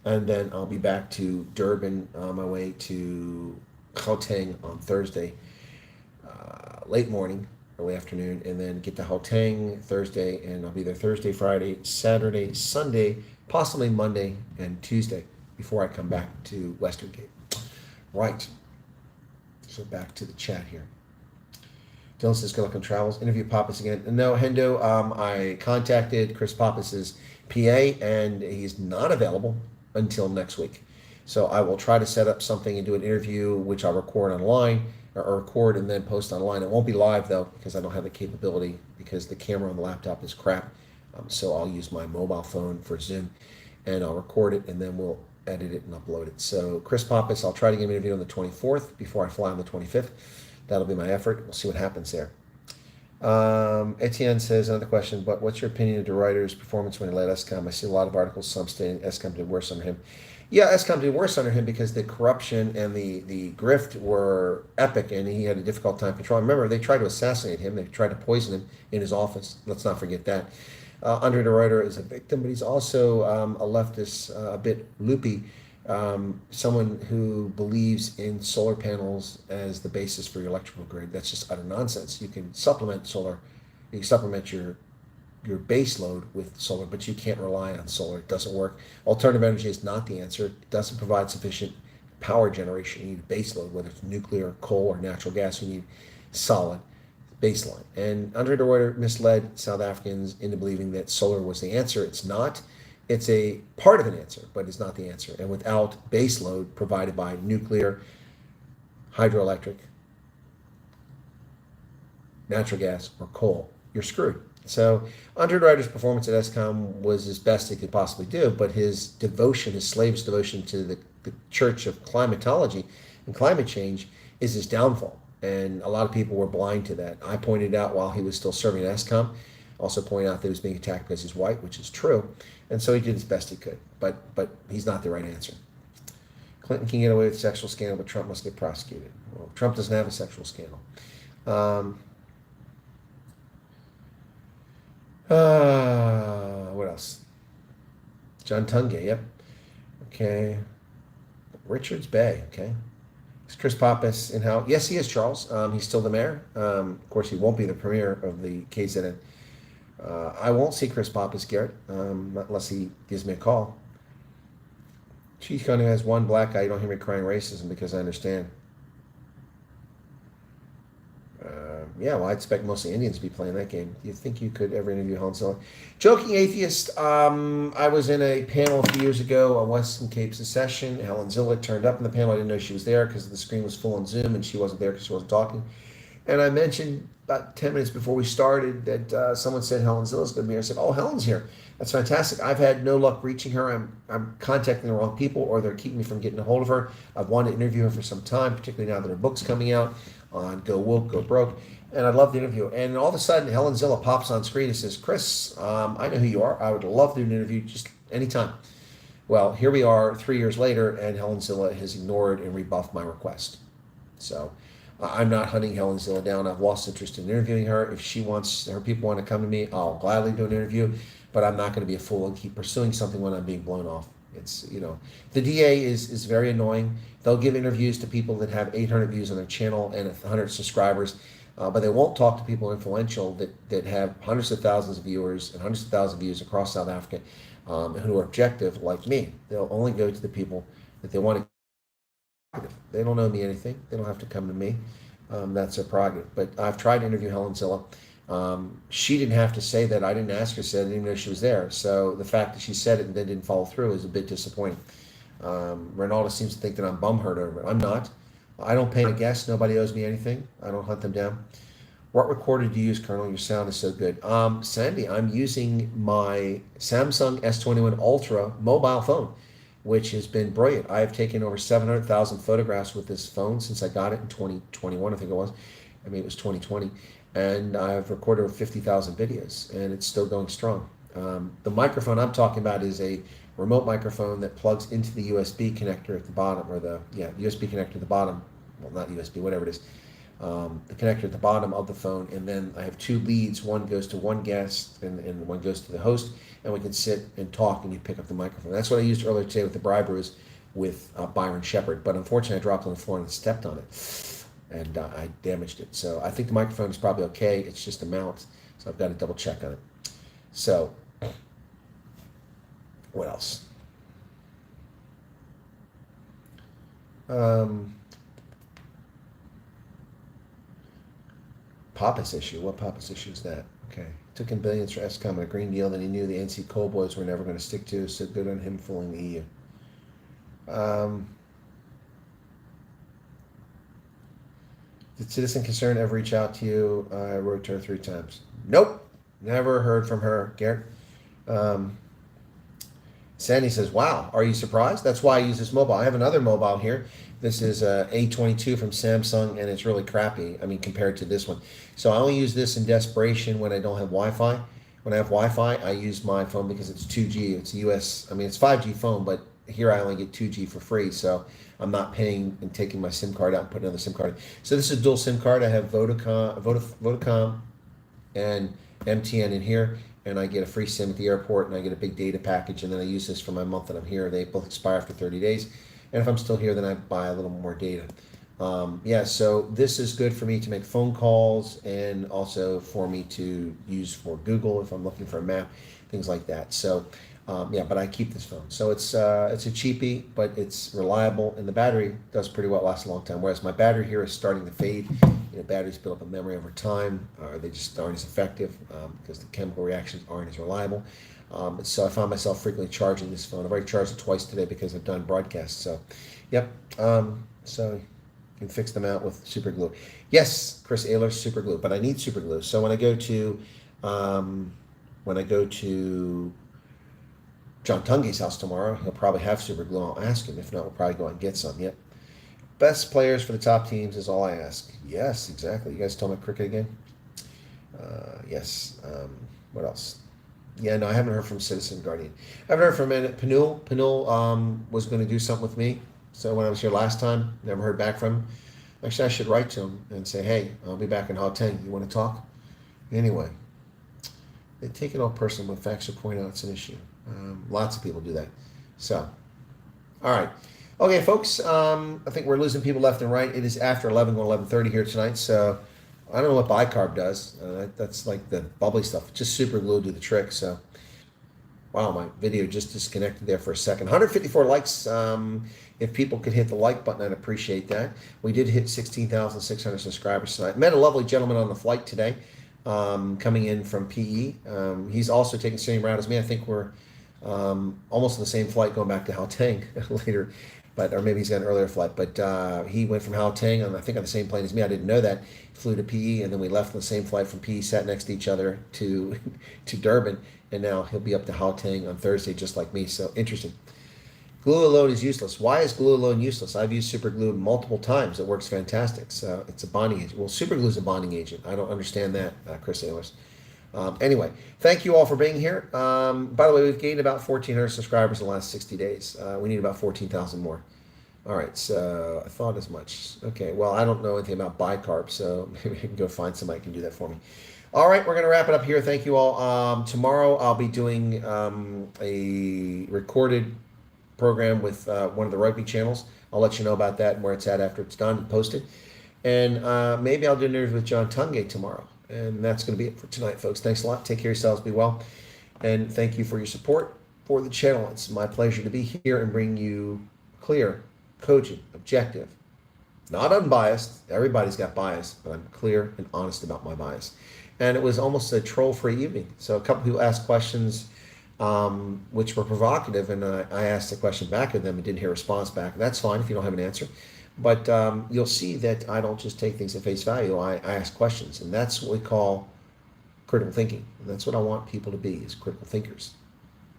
and then I'll be back to Durban on my way to Gauteng on Thursday, late morning, early afternoon, and then get to Gauteng Thursday, and I'll be there Thursday, Friday, Saturday, Sunday, possibly Monday and Tuesday before I come back to Western Cape. Right. So back to the chat here. Dylan says, good luck on travels. Interview Pappas again. No, Hendo, I contacted Chris Pappas's PA, and he's not available until next week. So I will try to set up something and do an interview, which I'll record online, or record and then post online. It won't be live, though, because I don't have the capability, because the camera on the laptop is crap. So I'll use my mobile phone for Zoom, and I'll record it, and then we'll edit it and upload it. So Chris Pappas, I'll try to get an interview on the 24th before I fly on the 25th. That'll be my effort. We'll see what happens there. Etienne says, another question, but what's your opinion of De Ruyter's performance when he led ESCOM? I see a lot of articles, some stating ESCOM did worse under him. Yeah, ESCOM did worse under him because the corruption and the grift were epic, and he had a difficult time controlling. Remember, they tried to assassinate him. They tried to poison him in his office. Let's not forget that. Andre De Ruyter is a victim, but he's also a leftist, a bit loopy, someone who believes in solar panels as the basis for your electrical grid. That's just utter nonsense. You can supplement solar, you can supplement your base load with solar, but you can't rely on solar. It doesn't work. Alternative energy is not the answer. It doesn't provide sufficient power generation. You need a base load, whether it's nuclear, coal, or natural gas. You need solid baseline. And Andre De Ruyter misled South Africans into believing that solar was the answer. It's not. It's a part of an answer, but it's not the answer. And without base load provided by nuclear, hydroelectric, natural gas, or coal, you're screwed. So Andre De Ruyter's performance at ESCOM was as best he could possibly do, but his devotion, his slavish devotion to the church of climatology and climate change is his downfall. And a lot of people were blind to that. I pointed out while he was still serving at ESCOM, also pointed out that he was being attacked because he's white, which is true. And so he did as best he could, but he's not the right answer. Clinton can get away with sexual scandal, but Trump must get prosecuted. Well, Trump doesn't have a sexual scandal. What else? John Tungay, yep. Okay. Richards Bay, okay. Is Chris Pappas in how? Yes, he is, Charles. He's still the mayor. Of course, he won't be the premier of the KZN. I won't see Chris Pappas, Garrett, unless he gives me a call. Chief County has one black guy. You don't hear me crying racism because I understand. Yeah, well, I expect mostly Indians to be playing that game. Do you think you could ever interview Helen Zilla? Joking Atheist, I was in a panel a few years ago on Western Cape Secession. Helen Zilla turned up in the panel. I didn't know she was there because the screen was full on Zoom and she wasn't there because she wasn't talking. And I mentioned about 10 minutes before we started that someone said Helen Zilla's going to be here. I said, oh, Helen's here. That's fantastic. I've had no luck reaching her. I'm contacting the wrong people, or they're keeping me from getting a hold of her. I've wanted to interview her for some time, particularly now that her book's coming out on Go Woke, Go Broke. And I'd love to interview. And all of a sudden, Helen Zilla pops on screen and says, Chris, I know who you are. I would love to do an interview just anytime. Well, here we are 3 years later, and Helen Zilla has ignored and rebuffed my request. So I'm not hunting Helen Zilla down. I've lost interest in interviewing her. If she wants, her people want to come to me, I'll gladly do an interview, but I'm not going to be a fool and keep pursuing something when I'm being blown off. It's, you know, the DA is very annoying. They'll give interviews to people that have 800 views on their channel and 100 subscribers, but they won't talk to people influential that have hundreds of thousands of viewers and hundreds of thousands of views across South Africa who are objective like me. They'll only go to the people that they want to. They don't owe me anything. They don't have to come to me. That's their prerogative. But I've tried to interview Helen Zilla. She didn't have to say that. I didn't ask her to say it. I didn't even know she was there. So the fact that she said it and then didn't follow through is a bit disappointing. Ronaldo seems to think that I'm bumhurt over it. I'm not. I don't paint a guest. Nobody owes me anything. I don't hunt them down. What recorder do you use, Colonel? Your sound is so good. Sandy, I'm using my Samsung S21 Ultra mobile phone, which has been brilliant. I have taken over 700,000 photographs with this phone since I got it in 2021, I think it was. I mean, it was 2020. And I've recorded over 50,000 videos, and it's still going strong. The microphone I'm talking about is a remote microphone that plugs into the USB connector at the bottom, or the USB connector at the bottom. Well, not USB, whatever it is. The connector at the bottom of the phone, and then I have two leads. One goes to one guest, and one goes to the host, and we can sit and talk, and you pick up the microphone. That's what I used earlier today with the Bribe Brews with Byron Shepard, but unfortunately I dropped it on the floor and stepped on it, and I damaged it. So I think the microphone is probably okay. It's just a mount, so I've got to double check on it. So what else? Papa's issue. What Papa's issue is that? Okay. Took in billions for Escom and a Green Deal that he knew the NC coal boys were never going to stick to, so good on him fooling the EU. Did Citizen Concern ever reach out to you? I wrote to her 3 times. Nope. Never heard from her, Garrett. Sandy says, wow, are you surprised? That's why I use this mobile. I have another mobile here. This is a A22 from Samsung, and it's really crappy, I mean, compared to this one. So I only use this in desperation when I don't have Wi-Fi. When I have Wi-Fi, I use my phone because it's 2G. It's a US, I mean, it's 5G phone, but here I only get 2G for free. So I'm not paying and taking my SIM card out and putting another SIM card in. So this is a dual SIM card. I have Vodacom and MTN in here, and I get a free SIM at the airport, and I get a big data package, and then I use this for my month that I'm here. They both expire after 30 days. And if I'm still here, then I buy a little more data. Yeah, so this is good for me to make phone calls, and also for me to use for Google if I'm looking for a map, things like that. So yeah, but I keep this phone. So it's a cheapie, but it's reliable, and the battery does pretty well, lasts a long time. Whereas my battery here is starting to fade. You know, batteries build up a memory over time, or they just aren't as effective because the chemical reactions aren't as reliable. So I found myself frequently charging this phone. I've already charged it twice today because I've done broadcasts. So, yep. So you can fix them out with super glue. Yes, Chris Ayler, super glue, but I need super glue. So when I go to John Tunge's house tomorrow, he'll probably have super glue. I'll ask him. If not, we'll probably go out and get some. Yep. Best players for the top teams is all I ask. Yes, exactly. You guys talking about cricket again? Yes. What else? Yeah, no, I haven't heard from Citizen Guardian. I haven't heard from Panul. Panul was going to do something with me. So when I was here last time, never heard back from him. Actually, I should write to him and say, hey, I'll be back in Hauteng. You want to talk? Anyway, they take it all personal when facts are pointed out it's an issue. Lots of people do that. So, all right. Okay, folks, I think we're losing people left and right. It is after 11, going 11:30 here tonight. So I don't know what bicarb does. That's like the bubbly stuff. Just super glue do the trick. So, wow, my video just disconnected there for a second. 154 likes. If people could hit the like button, I'd appreciate that. We did hit 16,600 subscribers tonight. Met a lovely gentleman on the flight today, coming in from PE. He's also taking the same route as me. I think we're almost on the same flight going back to Hauteng later. Or maybe he's got an earlier flight, but he went from Hauteng on, I think, on the same plane as me. I didn't know that. Flew to PE, and then we left on the same flight from PE, sat next to each other to Durban, and now he'll be up to Hauteng on Thursday, just like me. So interesting. Glue alone is useless. Why is glue alone useless? I've used super glue multiple times. It works fantastic. So it's a bonding agent. Well, super glue is a bonding agent. I don't understand that, Chris Ayler. Anyway, thank you all for being here. By the way, we've gained about 1,400 subscribers in the last 60 days. We need about 14,000 more. All right, so I thought as much. Okay, well, I don't know anything about bicarb, so maybe I can go find somebody who can do that for me. All right, we're going to wrap it up here. Thank you all. Tomorrow, I'll be doing a recorded program with one of the rugby channels. I'll let you know about that and where it's at after it's done and posted. And maybe I'll do an interview with John Tunge tomorrow. And that's going to be it for tonight, folks. Thanks a lot. Take care of yourselves. Be well. And thank you for your support for the channel. It's my pleasure to be here and bring you clear, cogent, objective, not unbiased. Everybody's got bias, but I'm clear and honest about my bias. And it was almost a troll-free evening. So a couple people asked questions which were provocative, and I asked a question back at them and didn't hear a response back. That's fine if you don't have an answer. But you'll see that I don't just take things at face value. I ask questions, and that's what we call critical thinking. And that's what I want people to be, is critical thinkers.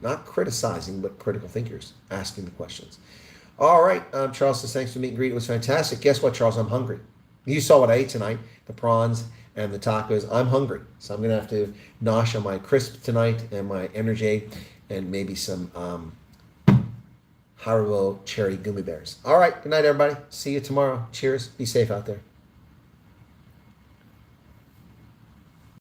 Not criticizing, but critical thinkers, asking the questions. All right, Charles says, thanks for the meet and greet. It was fantastic. Guess what, Charles? I'm hungry. You saw what I ate tonight, the prawns, and the tacos. I'm hungry, so I'm gonna have to nosh on my crisp tonight and my energy, and maybe some Haribo cherry gummy bears. All right, good night, everybody. See you tomorrow. Cheers. Be safe out there.